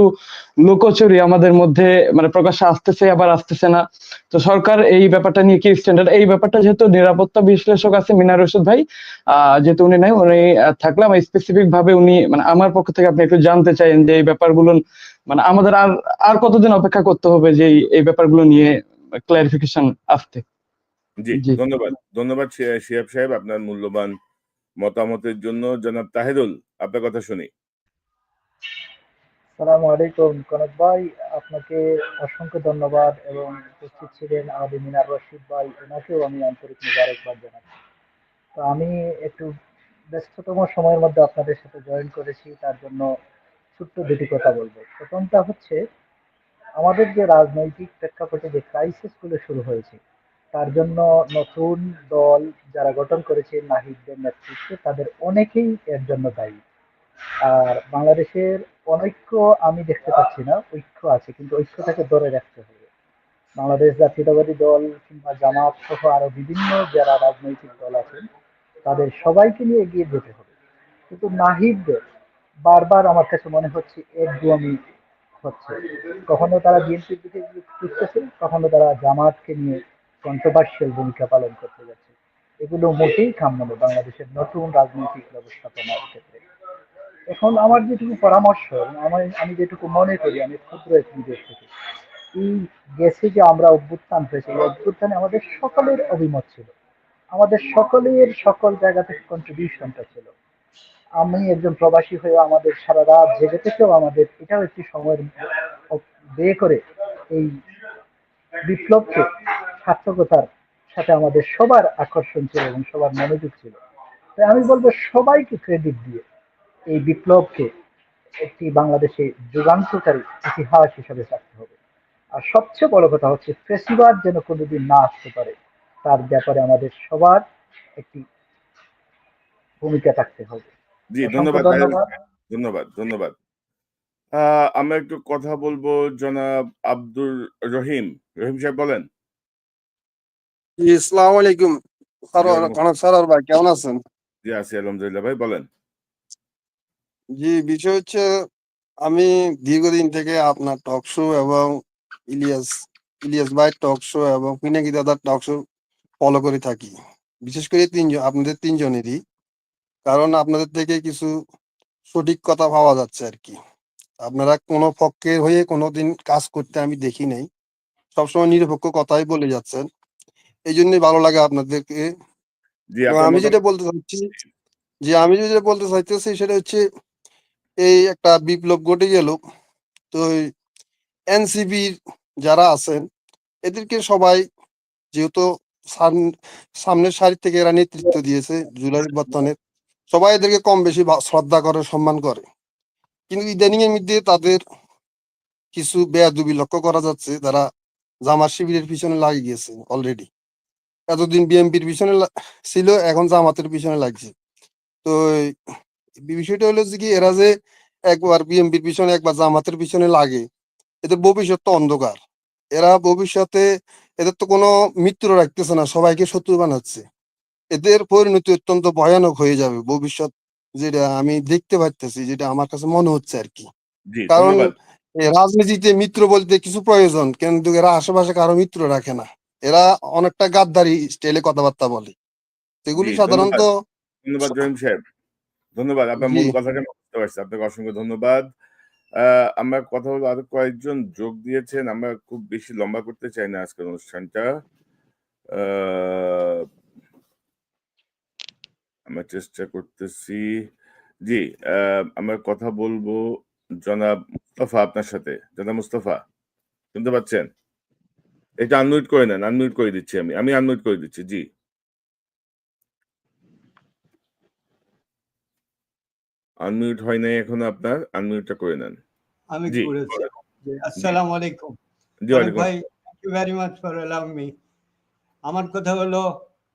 লুকোচুরি আমাদের মধ্যে, মানে প্রকাশ্যে আসতেছে আবার আসতেছে না। তো সরকার এই ব্যাপারটা নিয়ে কি স্ট্যান্ডার্ড? এই ব্যাপারটা যেহেতু নিরাপত্তা বিশ্লেষক আছে মিনার রশিদ ভাই, যেহেতু উনি নাই, উনি থাকলে আমার স্পেসিফিক ভাবে উনি মানে আমার পক্ষ থেকে আপনি একটু জানতে চাইেন যে এই ব্যাপারগুলো মানে আমাদের আর আর কতদিন অপেক্ষা করতে হবে যে এই ব্যাপারগুলো নিয়ে ক্লারিফিকেশন আসতে। জি জি। ধন্যবাদ শিহাব সাহেব আপনার মূল্যবান মতামতের জন্য। জনাব তাহেরুল, আপনার কথা শুনি। আসসালামু আলাইকুম কনক ভাই, আপনাকে অসংখ্য ধন্যবাদ, এবং উপস্থিত ছিলেন আমাদের মিনার রশিদ ভাই, ওনাকেও আমি আন্তরিক মুবারকবাদ জানাচ্ছি। তো আমি একটু ব্যস্ততম সময়ের মধ্যে আপনাদের সাথে জয়েন করেছি, তার জন্য ছোট্ট দুটি কথা বলবো। প্রথমটা হচ্ছে, আমাদের যে রাজনৈতিক প্রেক্ষাপটে যে ক্রাইসিস গুলো শুরু হয়েছে, তার জন্য নতুন দল যারা গঠন করেছে নাহিদদের নেতৃত্বে, তাদের অনেকেই এর জন্য দায়ী। আর বাংলাদেশের অনৈক্য আমি দেখতে পাচ্ছি না, ঐক্য আছে, কিন্তু ঐক্যটাকে ধরে রাখতে হবে। বাংলাদেশ জাতীয়তাবাদী দল কিংবা জামাত সহ আরো বিভিন্ন যারা রাজনৈতিক দল আছেন, তাদের সবাইকে নিয়ে এগিয়ে যেতে হবে। কিন্তু নাহিদদের বারবার আমার কাছে মনে হচ্ছে একদমই হচ্ছে, কখনো তারা বিএনপির দিকে ছুটতেছে, কখনো তারা জামাতকে নিয়ে কন্ট্রোভার্সিয়াল ভূমিকা পালন করতে যাচ্ছে। এগুলো মোটেই কাম্য নয় বাংলাদেশের নতুন রাজনৈতিক ব্যবস্থাপনার ক্ষেত্রে। এখন আমার যেটুকু পরামর্শ, আমি যেটুকু মনে করি, আমি ক্ষুদ্র একটি দেশ থেকে এই গেছে যে আমরা অভ্যুত্থান হয়েছে, এই অভ্যুত্থানে আমাদের সকলের অভিমত ছিল, আমাদের সকলের সকল জায়গা থেকে কন্ট্রিবিউশনটা ছিল। আমি একজন প্রবাসী হয়ে আমাদের সারা রাত জেগে থেকেও আমাদের এটাও একটি সময়ের ব্যয় করে এই বিপ্লবকে সার্থকতার সাথে আমাদের সবার আকর্ষণ ছিল এবং সবার মনোযোগ ছিল। তাই আমি বলবো সবাইকে ক্রেডিট দিয়ে এই বিপ্লবকে একটি বাংলাদেশে যুগান্তকারী ইতিহাস হিসেবে থাকতে হবে। আর সবচেয়ে বড় কথা হচ্ছে, ফেসিবাদ যেন কোনোদিন না আসতে পারে, তার ব্যাপারে আমাদের সবার একটি ভূমিকা থাকতে হবে। জি অসংখ্য ধন্যবাদ তাহেরুল ধন্যবাদ। সাহেব, ধন্যবাদ। আমরা একটু কথা বলবো জনাব আব্দুর রহিম। রহিম সাহেব বলেন। জি, আসসালামু আলাইকুম। কনক সরোয়ার ভাই, কেমন আছেন? জি আছি আলহামদুলিল্লাহ ভাই, বলেন। জি, বিষয় হচ্ছে, আমি দীর্ঘদিন থেকে আপনার টক শো এবং ইলিয়াস ইলিয়াস ভাই টক শো এবং পিনাকি দাদার টক শো ফলো করে থাকি, বিশেষ করে আপনাদের তিনজনেরই। কারণ আপনাদের থেকে কিছু সঠিক কথা পাওয়া যাচ্ছে আর কি। আপনারা কোনো পক্ষের হয়ে কোনোদিন কাজ করতে আমি দেখি নাই। সবসময় নিরপেক্ষ কথাই বলে যাচ্ছেন। এই জন্যই ভালো লাগে আপনাদেরকে। জি, এবং আপনার আমি যেটা মতামত। বলতে চাচ্ছি, সেটা হচ্ছে এই একটা বিপ্লব ঘটে গেল। তো এনসিপির যারা আছেন এদেরকে সবাই যেহেতু সামনের সারি থেকে এরা নেতৃত্ব দিয়েছে জুলাই অভ্যুত্থানের, সবাই এদেরকে কম বেশি শ্রদ্ধা করে, সম্মান করে। কিন্তু ইদানিং এর মধ্যে তাদের কিছু বেয়াদবি লক্ষ্য করা যাচ্ছে। তারা জামাত শিবিরের পিছনে লাগিয়ে গিয়েছে অলরেডি। এতদিন বিএনপির পিছনে ছিল, এখন জামাতের পিছনে লাগছে। তো বিষয়টা হলো যে কি, এরা যে একবার বিএনপির পিছনে একবার জামাতের পিছনে লাগে, এদের ভবিষ্যৎ তো অন্ধকার। এরা ভবিষ্যতে এদের তো কোনো মিত্র রাখতেছে না, সবাইকে শত্রু বানাচ্ছে। এদের পরিণতি অত্যন্ত ভয়ানক হয়ে যাবে ভবিষ্যৎ, যেটা আমি দেখতে পাচ্তেছি, যেটা আমার কাছে মনে হচ্ছে আর কি। জি, কারণ ধন্যবাদ। রাজনীতিতে মিত্র বলতে কিছু প্রয়োজন, কিন্তু এরা আশেপাশে কারো মিত্র রাখে না। এরা অনেকটা গাদ্দারি স্টাইলে কথাবার্তা বলে। এগুলি জি, সাধারণত ধন্যবাদ জহিম সাহেব। ধন্যবাদ। আপনার জি মূল কথাটা আমি বুঝতে পারছি। আপনাকে অসংখ্য ধন্যবাদ। আমরা কথা বলবো, আরো কয়েকজন যোগ দিয়েছেন। আমরা খুব বেশি লম্বা করতে চাই না আজকের অনুষ্ঠানটা। আহ, আমরা চেষ্টা করতেছি। জি, আমরা কথা বলবো জনাব মুস্তফা আপনার সাথে। জনাব মুস্তফা, শুনতে পাচ্ছেন? এটা আনমিউট করে নেন, আনমিউট করে দিচ্ছি আমি আনমিউট করে দিচ্ছি। জি, আনমিউট হয় নাই এখনো আপনার, আনমিউটটা করে নেন। আমি জি, করেছি। জি, আসসালামু আলাইকুম। জি, কনক ওয়ালাইকুম ভাই, thank you very much for allowing me. আমার কথা হলো,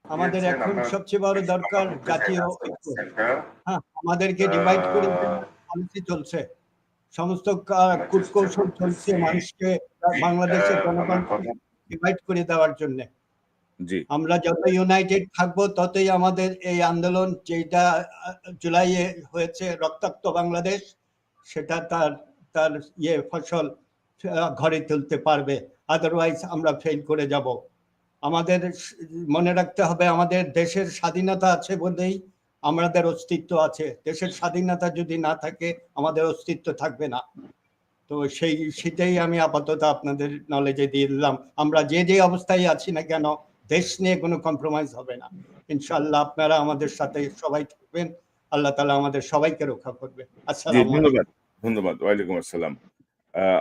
আমাদের এখন সবচেয়ে বড় দরকার জাতীয় ঐক্য। হ্যাঁ, আমাদেরকে ডিভাইড করে পলিসি চলছে, সমস্ত কূটকৌশল চলছে মানুষকে, বাংলাদেশের জনগণকে ডিভাইড করে দেওয়ার জন্য। জি, আমরা যত ইউনাইটেড থাকবো ততই আমাদের এই আন্দোলন, যেটা জুলাইয়ে হয়েছে রক্তাক্ত বাংলাদেশ, সেটা তার তার ফসল ঘরে তুলতে পারবে। আদারওয়াইজ আমরা ফেল করে যাব। আমাদের মনে রাখতে হবে, আমাদের দেশের স্বাধীনতা আছে বলেই আমাদের অস্তিত্ব আছে। দেশের স্বাধীনতা যদি না থাকে আমাদের অস্তিত্ব থাকবে না। তো সেটাই আমি আপাতত আপনাদের নলেজে দিয়ে দিলাম। আমরা যে অবস্থায় আছি না কেন, দেশ নিয়ে কোনো কম্প্রোমাইজ হবে না। ইনশাআল্লাহ আপনারা আমাদের সাথে সবাই থাকবেন। আল্লাহ তাআলা আমাদের সবাইকে রক্ষা করবে। জি, আসসালামু আলাইকুম। ধন্যবাদ, ধন্যবাদ। ওয়ালাইকুম আসসালাম।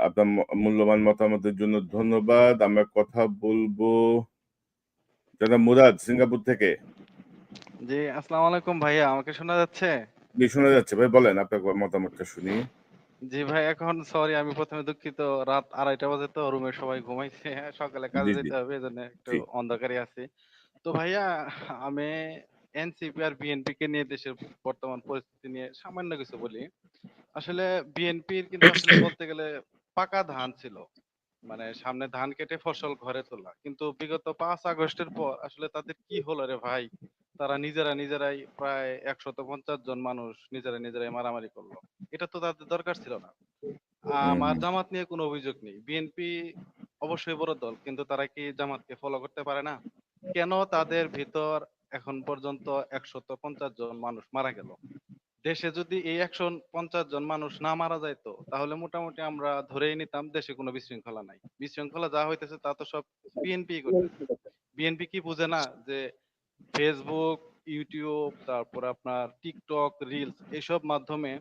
আপনার মূল্যবান মতামতের জন্য ধন্যবাদ। আমরা কথা বলবো জনাব মুরাদ সিঙ্গাপুর থেকে। জি, আসসালামু আলাইকুম ভাইয়া, আমাকে শোনা যাচ্ছে? জি, শোনা যাচ্ছে ভাই, বলেন আপনার মতামতটা শুনি। জি ভাই, এখন সরি, আমি প্রথমে দুঃখিত, রাত 2:30 বাজে তো রুমে সবাই ঘুমাইছে, সকালে কাজে জি, জি, যেতে হবে, এজন্য একটু জি, অন্ধকারে আছি। তো ভাইয়া, আমি এনসিপি আর বিএনপি কে নিয়ে দেশের বর্তমান পরিস্থিতি নিয়ে সামান্য কিছু বলি। আসলে বিএনপির কিন্তু আসলে বলতে গেলে পাকা ধান ছিল, মানে সামনে ধান কেটে ফসল ঘরে তোলা। কিন্তু বিগত 5 আগস্টের পর আসলে তাদের কি হলো রে ভাই, তারা নিজেরাই প্রায় 150 জন মানুষ নিজেরাই মারামারি করলো। এটা তো তাদের দরকার ছিল না। আমার হুম, জামাত নিয়ে কোনো অভিযোগ নেই, বিএনপি অবশ্যই বড় দল, কিন্তু তারা কি জামাতকে ফলো করতে পারে না? কেন তাদের ভিতর এখন পর্যন্ত 150 জন মানুষ মারা গেল? দেশে যদি এই 150 জন মানুষ না মারা যাইতো, তাহলে মোটামুটি আমরা ধরেই নিতাম দেশে কোনো বিশৃঙ্খলা নাই। বিশৃঙ্খলা যা হইতেছে তা তো সব বিএনপি করতেছে। বিএনপি কি বুঝে না যে ফেসবুক, ইউটিউব, তারপর আপনার টিকটক, রিলস, এইসব মাধ্যমে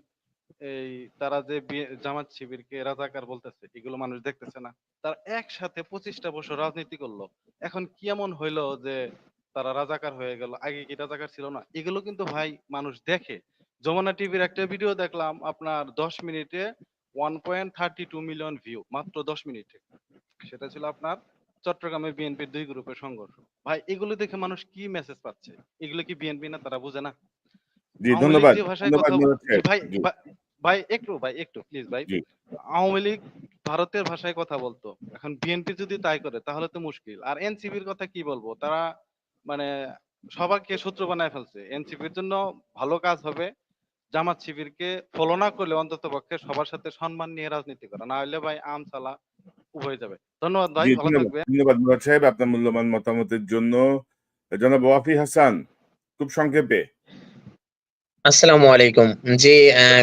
এই তারা যে জামাত শিবিরকে রাজাকার বলতেছে, এগুলো মানুষ দেখতেছে না? তারা একসাথে 25টা বছর রাজনীতি করলো, এখন কি এমন হইলো যে তারা রাজাকার হয়ে গেল? আগে কি রাজাকার ছিল না? এগুলো কিন্তু ভাই মানুষ দেখে। যমুনা টিভির একটা ভিডিও দেখলাম আপনার 10 মিনিটে 1.32 মিলিয়ন ভিউ, মাত্র 10 মিনিটে। সেটা ছিল আপনার চট্টগ্রামে বিএনপির 2 গ্রুপের সংঘর্ষ। ভাই এগুলো দেখে মানুষ কি মেসেজ পাচ্ছে? এগুলো কি বিএনপি না? তারা বুঝে না? জি, আওয়ামী লীগ ধন্যবাদ, যে ভাষায় ধন্যবাদ কথা, মুরাদ জি সাহেব। ভাই, জি, ভাই একটু প্লিজ ভাই। জি, আওয়ামী লীগ ভারতের ভাষায় কথা বলতো, এখন বিএনপি যদি তাই করে তাহলে তো মুশকিল। আর এনসিপির কথা কি বলবো, তারা মানে সবাইকে শত্রু বানায় ফেলছে। এনসিপির জন্য ভালো কাজ হবে জামাত শিবিরকে ফলো না করলে অন্তত পক্ষে সবার সাথে সম্মান নিয়ে রাজনীতি করা, না হলে ভাই আম চালা উভয় যাবে। ধন্যবাদ ভাই, জি, ভালো ধন্যবাদ, থাকবেন। ধন্যবাদ মুরাদ সাহেব আপনার মূল্যবান মতামতের জন্য। জনাব ওয়াফি হাসান, খুব সংক্ষেপে। আসসালামু আলাইকুম। জি,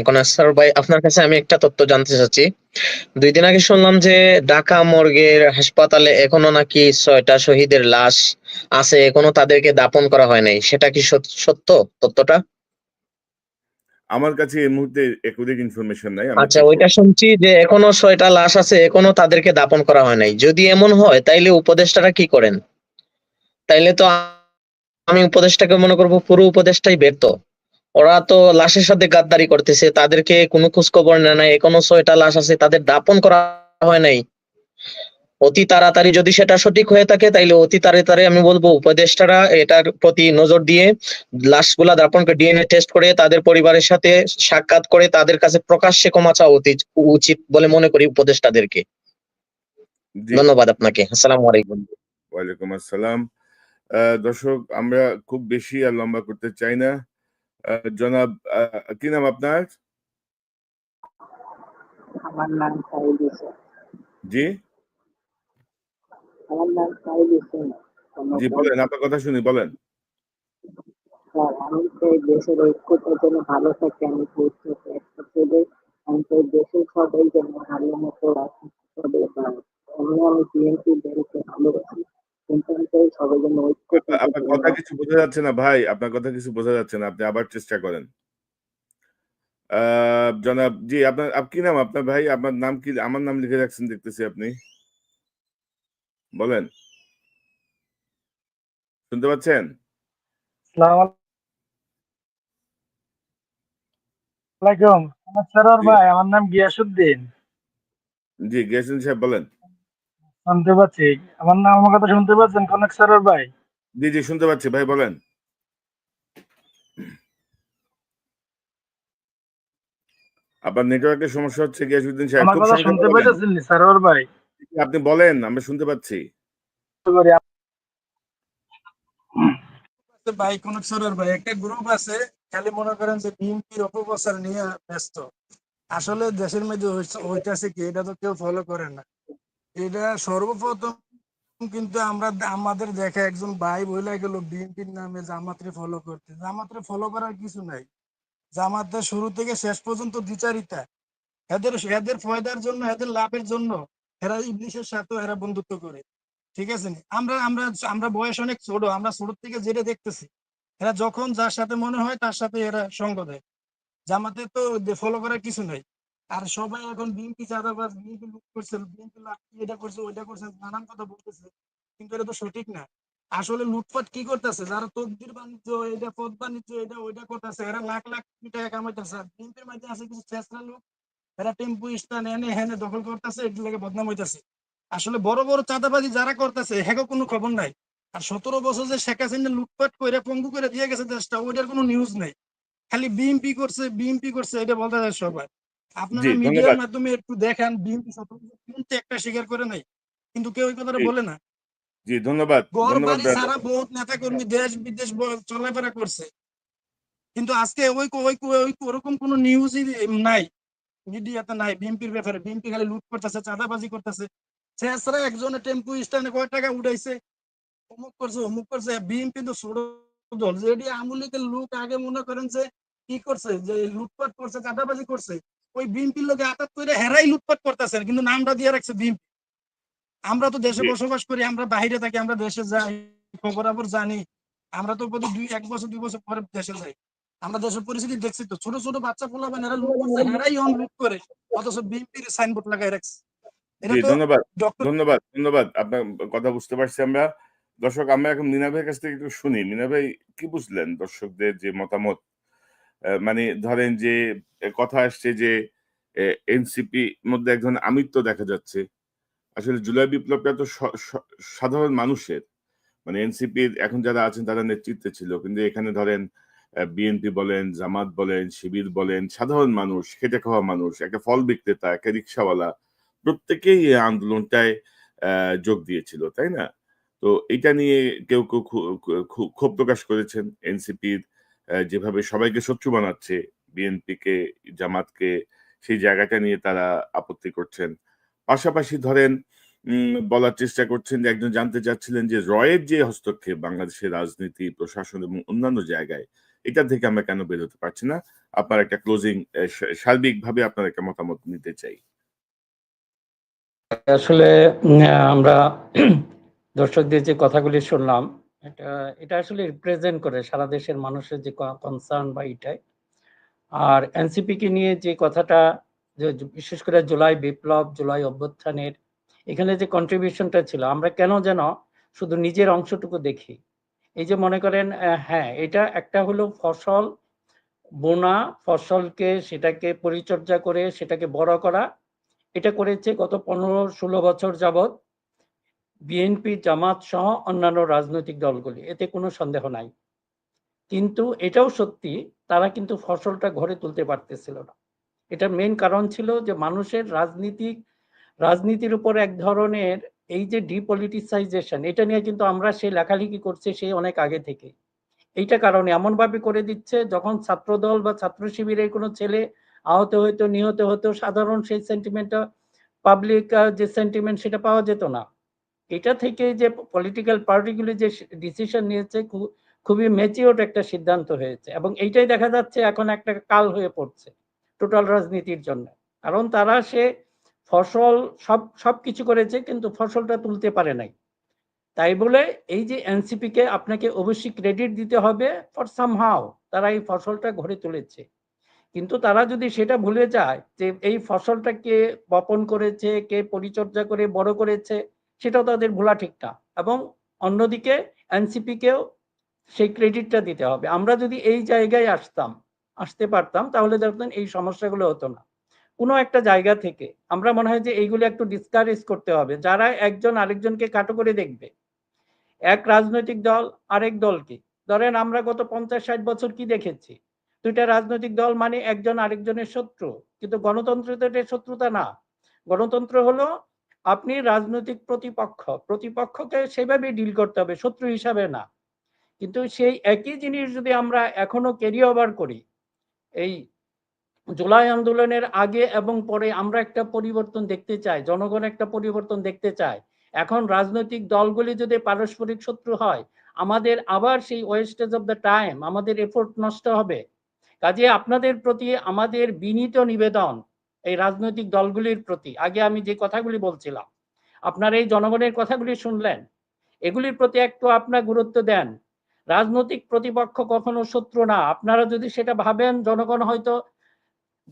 কনস্যার ভাই, আপনার কাছে আমি একটা তথ্য জানতে চাচ্ছি। 2 দিন আগে শুনলাম যে ঢাকা মর্গের হাসপাতালে এখনো নাকি 6টা শহীদের লাশ আছে, এখনো তাদেরকে দাফন করা হয় নাই। সেটা কি সত্য তথ্যটা? আমার কাছে এই মুহূর্তে একুরেট ইনফরমেশন নাই, আমি আচ্ছা, চেক ওইটা করব। শুনছি যে এখনো 6টা লাশ আছে, এখনো তাদেরকে দাফন করা হয় নাই। যদি এমন হয় তাইলে উপদেষ্টারা কি করেন? তাইলে তো আমি উপদেষ্টাকে মনে করবো পুরো উপদেষ্টাই ব্যর্থ। ওরা তো লাশের সাথে গাদ্দারি করতেছে, তাদেরকে কোনো খোঁজ খবর নেয় নাই, এখনো 6টা লাশ আছে, তাদের দাফন করা হয় নাই। অতি তাড়াতাড়ি যদি সেটা সঠিক হয়ে থাকে তাইলে অতি তাড়াতাড়ি আমি বলবো উপদেষ্টারা এটার প্রতি নজর দিয়ে লাশগুলা দাফন করে ডিএনএ টেস্ট করে তাদের পরিবারের সাথে সাক্ষাৎ করে তাদের কাছে প্রকাশ্যে ক্ষমা চাওয়া উচিত বলে মনে করি উপদেষ্টাদেরকে। জি, ধন্যবাদ আপনাকে। আসসালামু আলাইকুম। ওয়ালাইকুম আসসালাম। দর্শক, আমরা খুব বেশি আর লম্বা করতে চাই না। জনাব, কি নাম আপনার? আমার নাম সাইদ হোসেন। জি? আমার নাম সাইদ হোসেন। জি, বলেন, আপনার কথা শুনি, বলেন। স্যার, আমি চাই দেশের ঐক্যতা যেন ভালো থাকে। আমি বলতেছি একটা ছেলে, আমি চাই দেশের সবাই যেন ভালো মতো রাজনীতি করে বা আমি বিএনপি দলকে ভালোবাসি, কিন্তু আমি চাই সবাই যেন ঐক্যতা আপনার থেকে কথা কিছু বোঝা যাচ্ছে না ভাই, আপনার কথা কিছু বোঝা যাচ্ছে না। আপনি আবার চেষ্টা করেন। জনাব, জি, আপনার কি নাম আপনার ভাই? আপনার নাম কি? আমার নাম লিখে রাখছেন দেখতেছি আপনি। বলেন। শুনতে পাচ্ছেন? আসসালামু আলাইকুম। সরোয়ার জি, ভাই, আমার নাম গিয়াসউদ্দিন। জি, গিয়াসুদ্দিন সাহেব বলেন। শুনতে পাচ্ছি। আমার কথা শুনতে পাচ্ছেন কনক সরোয়ার ভাই? জি, জি, শুনতে পাচ্ছি ভাই, বলেন। আপনার নেটওয়ার্কের সমস্যা হচ্ছে গিয়াসউদ্দিন সাহেব। আমার খুব কথা সংক্ষেপে শুনতে বলেন। পাইতেছেন নি সরোয়ার ভাই? আপনি বলেন, আমরা শুনতে পাচ্ছি। ভাই কনক সরোয়ার ভাই, একটা গ্রুপ আছে, খালি মনে করেন যে বিএনপির অপপ্রচার নিয়ে ব্যস্ত। আসলে দেশের মধ্যে হইতাছে কি, এটা তো কেউ ফলো করে না। এটা সর্বপ্রথম কিন্তু আমাদের দেখে একজন ভাই বইলা গেল বিএনপির নামে জামাতরে ফলো করতে। জামাতরে ফলো করার কিছু নাই। জামাতের শুরু থেকে শেষ পর্যন্ত দ্বিচারিতা। এদের এদের ফয়দার জন্য, এদের লাভের জন্য এরা ইবলিশের সাথে এরা বন্ধুত্ব করে। ঠিক আছে নি? আমরা আমরা আমরা বয়স অনেক ছোট, আমরা ছোট থেকে যেটা দেখতেছি, এরা যখন যার সাথে মনে হয় তার সাথে এরা সঙ্গ দেয়। জামাতে তো ফলো করার কিছু নাই। আর সবাই এখন বিএনপি চাঁদাবাজ, বিএনপি লুট করছে, বিএনপি এটা করছে, ওইটা করছে, নানান কথা বলতেছে, কিন্তু এটা তো সঠিক না। আসলে লুটপাট কি করতেছে, যারা তকদির বাণিজ্য, এটা পদ বাণিজ্য, এটা ওইটা করতেছে, এরা লাখ লাখ কোটি টাকা কামাইতেছে। বিএনপির মধ্যে আছে কিছু চেষ্টা লোক, এরা টেম্পু স্ট্যান্ড এনে হেনে দখল করতেছে, এগুলো লাগে বদনাম হইতেছে। আসলে বড় বড় চাঁদাবাজি যারা করতেছে হ্যাঁ কোনো খবর নাই। আর 17 বছর যে শেখ হাসিনা লুটপাট করে পঙ্গু করে দিয়ে গেছে দেশটা, ওইটার কোনো নিউজ নেই। খালি বিএনপি করছে, বিএনপি করছে, এটা বলতে চায় সবাই। জি, আপনারা মিডিয়ার ধন্যবাদ। মাধ্যমে একটু দেখান বিএনপি কিন্তু একটা স্বীকার করে নাই, কিন্তু কেউ ওই কথাটা জি, বলে না। জি, ধন্যবাদ। ঘর ধন্যবাদ বাড়ি ব্রাদার। ছাড়া বহুত নেতা কর্মী দেশ বিদেশ চলাফেরা করছে, কিন্তু আজকে ওই ওই ওই ওরকম কোনো নিউজই নাই, মিডিয়াতে নাই বিএনপির ব্যাপারে। বিএনপি খালি লুট করতেছে, চাঁদাবাজি করতেছে। শেষরা একজনের টেম্পু স্ট্যান্ডে কয় টাকা উঠাইছে, অমুক করছে, অমুক করছে। বিএনপি তো ছোট দল, যেটি আওয়ামী লীগের লোক আগে মনে করেন যে কি করছে, যে লুটপাট করছে, চাঁদাবাজি করছে, ওই বিএনপির লোকে আঘাত করে হেরাই লুটপাট করতেছে, কিন্তু নামটা দিয়ে রাখছে বিএনপি। আমরা তো দেশে জি, বসবাস করি, আমরা বাইরে থাকি, আমরা দেশে যাই, খবরাখবর জানি। আমরা তো প্রতি 1 বছর 2 বছর পরে দেশে যাই। আমরা দেশের পরিস্থিতি দেখছি তো, ছোট ছোট বাচ্চা পোলাপান এরা লুট করছে, হেরাই লুট করে, অথচ বিএনপির সাইনবোর্ড লাগাই রাখছে। জি, এটা তো ধন্যবাদ। ডক্টর। ধন্যবাদ, ধন্যবাদ। আপনার কথা বুঝতে পারছি আমরা। দর্শক, আমরা এখন মিনা ভাইয়ের কাছ থেকে একটু শুনি। মিনা ভাই, কি বুঝলেন দর্শকদের যে মতামত? মানে ধরেন যে কথা আসছে যে এনসিপি মধ্যে এক ধরনের আমিত্ব দেখা যাচ্ছে। আসলে জুলাই বিপ্লবটা তো সাধারণ মানুষের। মানে এনসিপির এখন যারা আছেন তারা নেতৃত্বে ছিল। কিন্তু এখানে ধরেন বিএনপি বলেন, জামাত বলেন, শিবির বলেন, সাধারণ মানুষ, খেটে খাওয়া মানুষ, একটা ফল বিক্রেতা, একটা রিক্শাওয়ালা, প্রত্যেকেই এই আন্দোলনটায় যোগ দিয়েছিল, তাই না? তো এটা নিয়ে কেউ কেউ ক্ষোভ প্রকাশ করেছেন। এনসিপির যেভাবে সবাইকে শত্রু বানাচ্ছে, বিএনপিকে, জামাতকে, সেই জায়গাটা নিয়ে তারা আপত্তি করছেন। পাশাপাশি ধরেন বলার চেষ্টা করছেন যে একজন জানতে চাচ্ছিলেন যে রয়ের যে হস্তক্ষেপ বাংলাদেশের রাজনীতি, প্রশাসন এবং অন্যান্য জায়গায়, এটা থেকে আমরা কেন বের হতে পারছি না? আপনার একটা ক্লোজিং সার্বিকভাবে আপনার একটা মতামত নিতে চাই। আসলে আমরা দর্শকদের যে কথাগুলি শুনলাম, এটা আসলে রিপ্রেজেন্ট করে সারা দেশের মানুষের যে কনসার্ন বা এটাই। আর এনসিপি কে নিয়ে যে কথাটা, যে বিশেষ করে জুলাই বিপ্লব, জুলাই অভ্যুত্থানের এখানে যে কন্ট্রিবিউশনটা ছিল, আমরা কেন যেন শুধু নিজের অংশটুকু দেখি। এই যে মনে করেন, হ্যাঁ, এটা একটা হলো ফসল বোনা, ফসলকে সেটাকে পরিচর্যা করে সেটাকে বড় করা। এটা করেছে গত 15-16 বছর যাবৎ বিএনপি, জামাত সহ অন্যান্য রাজনৈতিক দলগুলি, এতে কোনো সন্দেহ নাই। কিন্তু এটাও সত্যি, তারা কিন্তু ফসলটা ঘরে তুলতে পারতেছিল না। এটার মেইন কারণ ছিল যে মানুষের রাজনীতির উপর এক ধরনের এই যে ডিপলিটিসাইজেশন, এটা নিয়ে কিন্তু আমরা সেই লেখালেখি করছি সেই অনেক আগে থেকে। এইটা কারণে এমনভাবে করে দিচ্ছে, যখন ছাত্রদল বা ছাত্র শিবিরের কোনো ছেলে আহত হতো, নিহত হতো, সাধারণ সেই সেন্টিমেন্টটা, পাবলিক যে সেন্টিমেন্ট, সেটা পাওয়া যেত না। এটা থেকে যে পলিটিক্যাল পার্টিগুলি যে ডিসিশন নিয়েছে, খুবই ম্যাচিওর একটা সিদ্ধান্ত হয়েছে, এবং এইটাই দেখা যাচ্ছে এখন একটা কাল হয়ে পড়ছে টোটাল রাজনীতির জন্য। কারণ তারা ফসল সবকিছু করেছে, কিন্তু ফসলটা তুলতে পারে নাই। তাই বলে এই যে এনসিপি কে আপনাকে অবশ্যই ক্রেডিট দিতে হবে, ফর সামহাও তারা এই ফসলটা ঘরে তুলেছে। কিন্তু তারা যদি সেটা ভুলে যায় যে এই ফসলটা কে বপন করেছে, কে পরিচর্যা করে বড় করেছে, সেটাও তাদের ভোলা ঠিক না। এবং অন্যদিকে এনসিপি কেও সেই ক্রেডিটটা দিতে হবে। আমরা যদি এই জায়গায় আসতে পারতাম, তাহলে দেখতেন এই সমস্যাগুলো হতো না। কোনো একটা জায়গা থেকে আমরা মনে হয় যে এইগুলো একটু ডিসকারেজ করতে হবে। যারা একজন আরেকজনকে খাটো করে দেখবে, এক রাজনৈতিক দল আরেক দলকে, ধরেন আমরা গত 50-60 বছর কি দেখেছি, দুইটা রাজনৈতিক দল মানে একজন আরেকজনের শত্রু। কিন্তু গণতন্ত্র তো এটা শত্রুতা না। গণতন্ত্র হলো আপনি রাজনৈতিক প্রতিপক্ষকে সেভাবে ডিল করতে হবে, শত্রু হিসাবে না। কিন্তু সেই একই জিনিস যদি আমরা এখনো ক্যারি ওভার করি, এই জুলাই আন্দোলনের আগে এবং পরে আমরা একটা পরিবর্তন দেখতে চাই, জনগণ একটা পরিবর্তন দেখতে চায়। এখন রাজনৈতিক দলগুলি যদি পারস্পরিক শত্রু হয়, আমাদের আবার সেই ওয়েস্টেজ অফ দ্য টাইম, আমাদের এফোর্ট নষ্ট হবে। কাজে আপনাদের প্রতি আমাদের বিনীত নিবেদন, এই রাজনৈতিক দলগুলির প্রতি, আগে আমি যে কথাগুলি বলছিলাম, আপনারা এই জনগণের কথাগুলি শুনলেন, এগুলির প্রতি একটু আপনার গুরুত্ব দেন। রাজনৈতিক প্রতিপক্ষ কখনো শত্রু না। আপনারা যদি সেটা ভাবেন, জনগণ হয়তো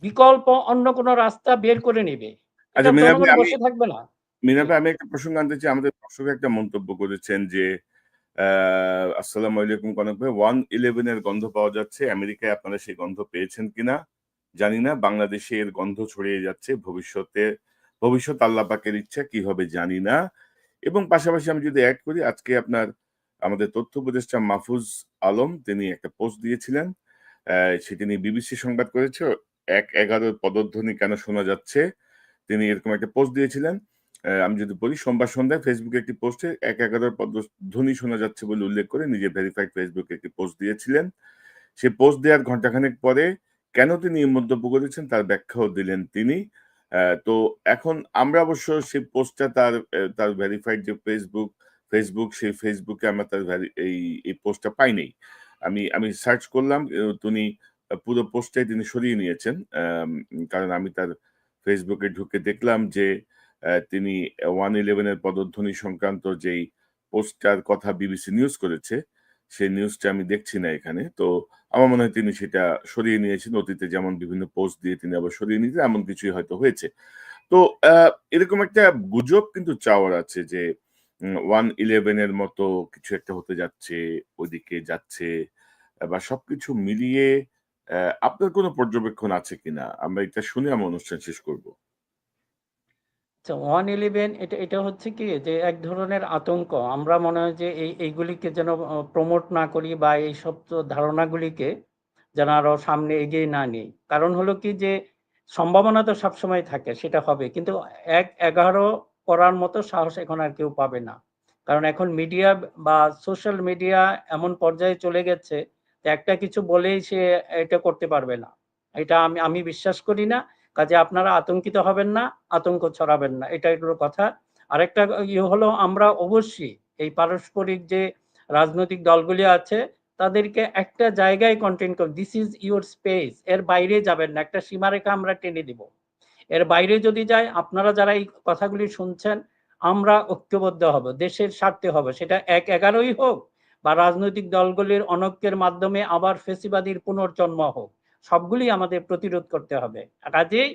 বিকল্প অন্য কোনো রাস্তা বের করে নেবে। এটা আচ্ছা মিনা ভাই, জনগণ বসে থাকবে না। আমি একটা প্রসঙ্গ আনতে চাই। আমাদের দর্শক একটা মন্তব্য করেছেন যে আসসালামু আলাইকুম কনক ভাই, 111 এর গন্ধ পাওয়া যাচ্ছে। আমেরিকায় আপনারা সেই গন্ধ পেয়েছেন কিনা জানি না। বাংলাদেশে এর গন্ধ ছড়িয়ে যাচ্ছে। ভবিষ্যৎ আল্লাহ পাকের ইচ্ছা কি হবে জানি না। এবং পাশাপাশি আমি যদি অ্যাড করি, আজকে আমাদের তথ্য উপদেষ্টা মাহফুজ আলম তিনি একটা পোস্ট দিয়েছিলেন। সেটি নিয়ে বিবিসি সংবাদ করেছে। 1-11 পদধ্বনি কেন শোনা যাচ্ছে, তিনি এরকম একটা পোস্ট দিয়েছিলেন। আমি যদি বলি, সোমবার সন্ধ্যায় ফেসবুকে একটি পোস্টে 1-11 পদধ্বনি শোনা যাচ্ছে বলে উল্লেখ করে নিজে ভেরিফাইড ফেসবুকে একটি পোস্ট দিয়েছিলেন। সে পোস্ট দেওয়ার ঘন্টাখানেক পরে কেন তিনি এই মন্তব্য করেছেন তার ব্যাখ্যাও দিলেন তিনি। তো এখন আমরা অবশ্য সেই পোস্টটা তার ভেরিফাইড যে ফেসবুক সেই ফেসবুকে আমরা এই পোস্টটা পাইনি। আমি সার্চ করলাম, তিনি পুরো পোস্টটাই তিনি সরিয়ে নিয়েছেন। কারণ আমি তার ফেসবুকে ঢুকে দেখলাম যে তিনি 111 এর পদধ্বনি সংক্রান্ত যেই পোস্টটার কথা বিবিসি নিউজ করেছে, সেই নিউজটা আমি দেখছি না এখানে। তো আমার মনে হয় তিনি সেটা সরিয়ে নিয়েছেন। অতীতে যেমন বিভিন্ন পোস্ট দিয়ে তিনি আবার সরিয়ে নিয়েছেন, এমন কিছুই হয়তো হয়েছে। তো এরকম একটা গুজব কিন্তু চাওয়ার আছে যে 111 এর মতো কিছু একটা হতে যাচ্ছে, ওইদিকে যাচ্ছে, বা সবকিছু মিলিয়ে আপনার কোনো পর্যবেক্ষণ আছে কিনা? আমরা এটা শুনে আমার অনুষ্ঠান শেষ করব। আচ্ছা, 111 এটা হচ্ছে কি যে এক ধরনের আতঙ্ক। আমরা মনে হয় যে এইগুলিকে যেন প্রমোট না করি, বা এই সব ধারণাগুলিকে যেন আরো সামনে এগিয়ে না নিই। কারণ হলো কি যে সম্ভাবনা তো সবসময় থাকে, সেটা হবে, কিন্তু 1-11 করার মতো সাহস এখন আর কেউ পাবে না। কারণ এখন মিডিয়া বা সোশ্যাল মিডিয়া এমন পর্যায়ে চলে গেছে যে একটা কিছু বলেই সে এটা করতে পারবে না। এটা আমি বিশ্বাস করি না। কাজে আপনারা আতঙ্কিত হবেন না, আতঙ্ক ছড়াবেন না, এটাই হলো কথা। আরেকটা হলো, আমরা অবশ্যই এই পারস্পরিক যে রাজনৈতিক দলগুলি আছে তাদেরকে একটা জায়গায় কন্টেইন করুন। দিস ইজ ইউর স্পেস, এর বাইরে যাবেন না। একটা সীমারেখা আমরা টেনে দিব। এর বাইরে যদি যায়, আপনারা যারা এই কথাগুলি শুনছেন, আমরা ঐক্যবদ্ধ হব, দেশের স্বার্থে হবে, সেটা ১/১১ই হোক বা রাজনৈতিক দলগুলির অনৈক্যের মাধ্যমে আবার ফেসিবাদীর পুনর্জন্ম হোক, সবগুলি আমাদের প্রতিরোধ করতে হবে। কাজেই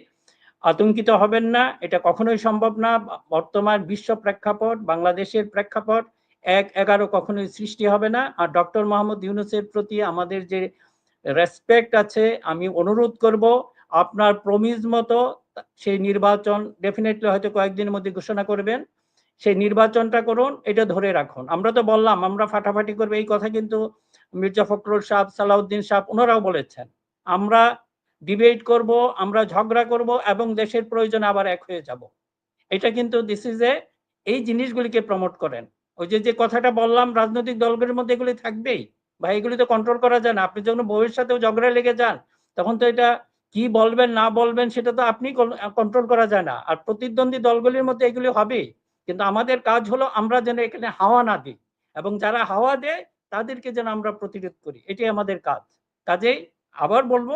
আতঙ্কিত হবেন না, এটা কখনোই সম্ভব না। বর্তমান বিশ্ব প্রেক্ষাপট, বাংলাদেশের প্রেক্ষাপট ১/১১ কখনোই সৃষ্টি হবে না। আর ডক্টর মোহাম্মদ ইউনূসের প্রতি আমাদের যে রেসপেক্ট আছে, আমি অনুরোধ করব আপনার প্রমিস মতো সেই নির্বাচন ডেফিনেটলি হয়তো কয়েকদিনের মধ্যে ঘোষণা করবেন, সেই নির্বাচনটা করুন, এটা ধরে রাখুন। আমরা তো বললাম আমরা ফাটাফাটি করবো, এই কথা কিন্তু মির্জা ফখরুল সাহেব, সালাউদ্দিন সাহেব ওনারাও বলেছেন। আমরা ডিবেট করব, আমরা ঝগড়া করব এবং দেশের প্রয়োজনে আবার এক হয়ে যাব। এটা কিন্তু দিস ইজ এ, এই জিনিসগুলিকে প্রমোট করেন। ওই যে কথাটা বললাম, রাজনৈতিক দলগুলির মধ্যে এগুলি থাকবেই বা এগুলি তো কন্ট্রোল করা যায় না। আপনি যখন বউয়ের সাথেও ঝগড়া লেগে যান, তখন তো এটা কি বলবেন না বলবেন সেটা তো আপনি কন্ট্রোল করা যায় না। আর প্রতিদ্বন্দ্বী দলগুলির মধ্যে এগুলি হবে, কিন্তু আমাদের কাজ হলো আমরা যেন এখানে হাওয়া না দিই এবং যারা হাওয়া দেয় তাদেরকে যেন আমরা প্রতিরোধ করি, এটাই আমাদের কাজ। কাজেই আবার বলবো,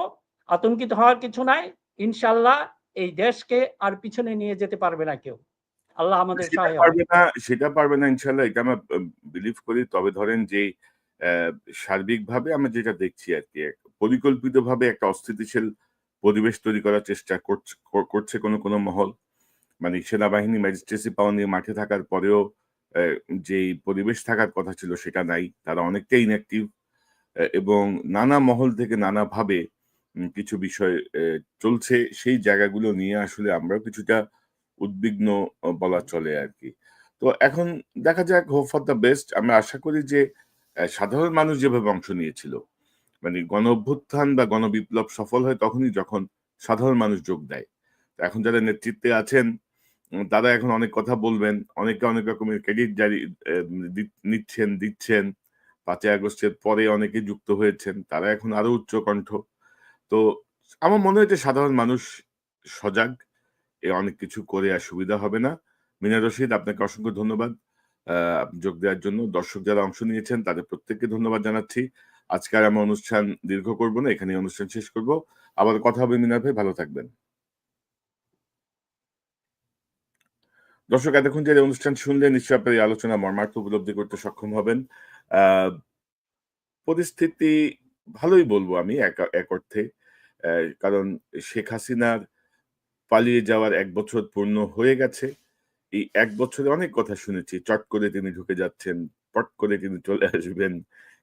আতঙ্কিত হওয়ার কিছু নাই। ইনশাল্লাহ এই দেশকে আর পিছনে নিয়ে যেতে পারবে না কেউ। আল্লাহ আমাদের সেটা সহায় হবে। পারবে না, সেটা পারবে না ইনশাল্লাহ, এটা আমরা বিলিভ করি। তবে ধরেন যে সার্বিকভাবে আমরা যেটা দেখছি আর কি, পরিকল্পিতভাবে একটা অস্থিতিশীল পরিবেশ তৈরি করার চেষ্টা করছে কোনো মহল। মানে সেনাবাহিনী ম্যাজিস্ট্রেসি পাওয়ার নিয়ে মাঠে থাকার পরেও যেই পরিবেশ থাকার কথা ছিল সেটা নাই, তারা অনেকটাই ইনঅ্যাক্টিভ এবং নানা মহল থেকে নানাভাবে কিছু বিষয় চলছে। সেই জায়গাগুলো নিয়ে আসলে আমরাও কিছুটা উদ্বিগ্ন বলা চলে আর কি। তো এখন দেখা যাক, হোপ ফর দ্য বেস্ট। আমরা আশা করি যে সাধারণ মানুষ যেভাবে অংশ নিয়েছিল, মানে গণ অভ্যুত্থান বা গণবিপ্লব সফল হয় তখনই যখন সাধারণ মানুষ যোগ দেয়। এখন যারা নেতৃত্বে আছেন তারা এখন অনেক কথা বলবেন, অনেকে অনেক রকমের ক্রেডিট জারি দিচ্ছেন। ৫ই আগস্টের পরে অনেকে যুক্ত হয়েছেন, তারা এখন আরো উচ্চকণ্ঠ। তো আমার মনে হয় যে সাধারণ মানুষ সজাগ, অনেক কিছু করে আর সুবিধা হবে না। মিনার রশিদ, আপনাকে অসংখ্য ধন্যবাদ যোগ দেওয়ার জন্য। দর্শক যারা অংশ নিয়েছেন তাদের প্রত্যেককে ধন্যবাদ জানাচ্ছি। আজকে আর আমরা অনুষ্ঠান দীর্ঘ করব না, এখানে অনুষ্ঠান শেষ করব। আবার কথা হবে মিনার ভাই, ভালো থাকবেন। দর্শক এতক্ষণ যে অনুষ্ঠান শুনলেন, নিশ্চয়ই আপনার এই আলোচনা মর্মার্থ উপলব্ধি করতে সক্ষম হবেন। পরিস্থিতি ভালোই বলবো আমি এক অর্থে, কারণ শেখ হাসিনার পালিয়ে যাওয়ার ১ বছর পূর্ণ হয়ে গেছে। এই ১ বছরে অনেক কথা শুনেছি। চট করে তিনি ঢুকে যাচ্ছেন, পট করে তিনি চলে আসবেন,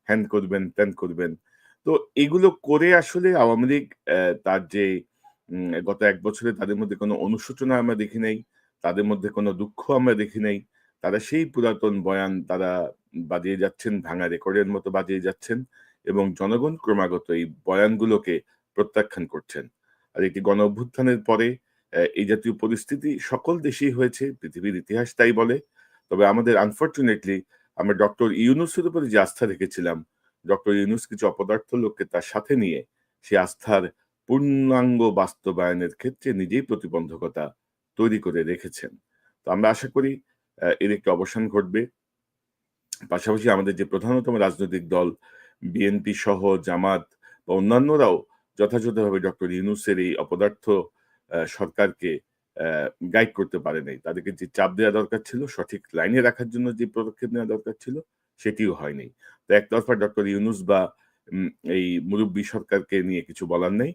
হ্যান করবেন, ত্যান করবেন। তো এগুলো করে আসলে আওয়ামী লীগ তার যে গত ১ বছরে তাদের মধ্যে কোনো অনুশোচনা আমরা দেখি নাই, তাদের মধ্যে কোনো দুঃখ আমরা দেখি নাই। তারা সেই পুরাতন বয়ান তারা বাজিয়ে যাচ্ছেন, ভাঙা রেকর্ডের মতো বাজিয়ে যাচ্ছেন এবং জনগণ ক্রমাগত এই বয়ানগুলোকে প্রত্যাখ্যান করছেন। আর একটি গণ অভ্যুত্থানের পরে এই জাতীয় পরিস্থিতি সকল দেশেই হয়েছে, পৃথিবীর ইতিহাস তাই বলে। তবে আমাদের আনফরচুনেটলি আমরা ডক্টর ইউনূসের উপরে যে আস্থা রেখেছিলাম, ডক্টর ইউনূস কিছু অপদার্থ লোককে তার সাথে নিয়ে সেই আস্থার পূর্ণাঙ্গ বাস্তবায়নের ক্ষেত্রে নিজেই প্রতিবন্ধকতা তৈরি করে রেখেছেন। তো আমরা আশা করি এর একটি অবসান ঘটবে। পাশাপাশি আমাদের যে প্রধানতম রাজনৈতিক দল বিএনপি সহ জামাত বা অন্যান্যরাও যথাযথভাবে ডক্টর ইউনূসের এই অপদার্থ সরকারকে গাইড করতে পারে নাই। তাদেরকে যে চাপ দেওয়া দরকার ছিল, সঠিক লাইনে রাখার জন্য যে পদক্ষেপ নেওয়া দরকার ছিল, সেটিও হয়নি। তো একতরফা ডক্টর ইউনূস বা এই মুরব্বী সরকারকে নিয়ে কিছু বলার নেই।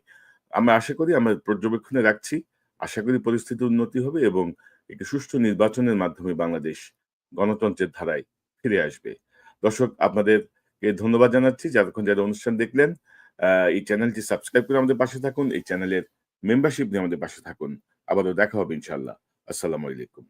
আমরা আশা করি, আমরা পর্যবেক্ষণে রাখছি, আশা করি পরিস্থিতির উন্নতি হবে এবং একটি সুষ্ঠু নির্বাচনের মাধ্যমে বাংলাদেশ গণতন্ত্রের ধারায় ফিরে আসবে। দর্শক আপনাদেরকে ধন্যবাদ জানাচ্ছি যারা অনুষ্ঠান দেখলেন। এই চ্যানেলটি সাবস্ক্রাইব করে আমাদের পাশে থাকুন, এই চ্যানেলের মেম্বারশিপ নিয়ে আমাদের পাশে থাকুন। আবারও দেখা হবে ইনশাআল্লাহ। আসসালামু আলাইকুম।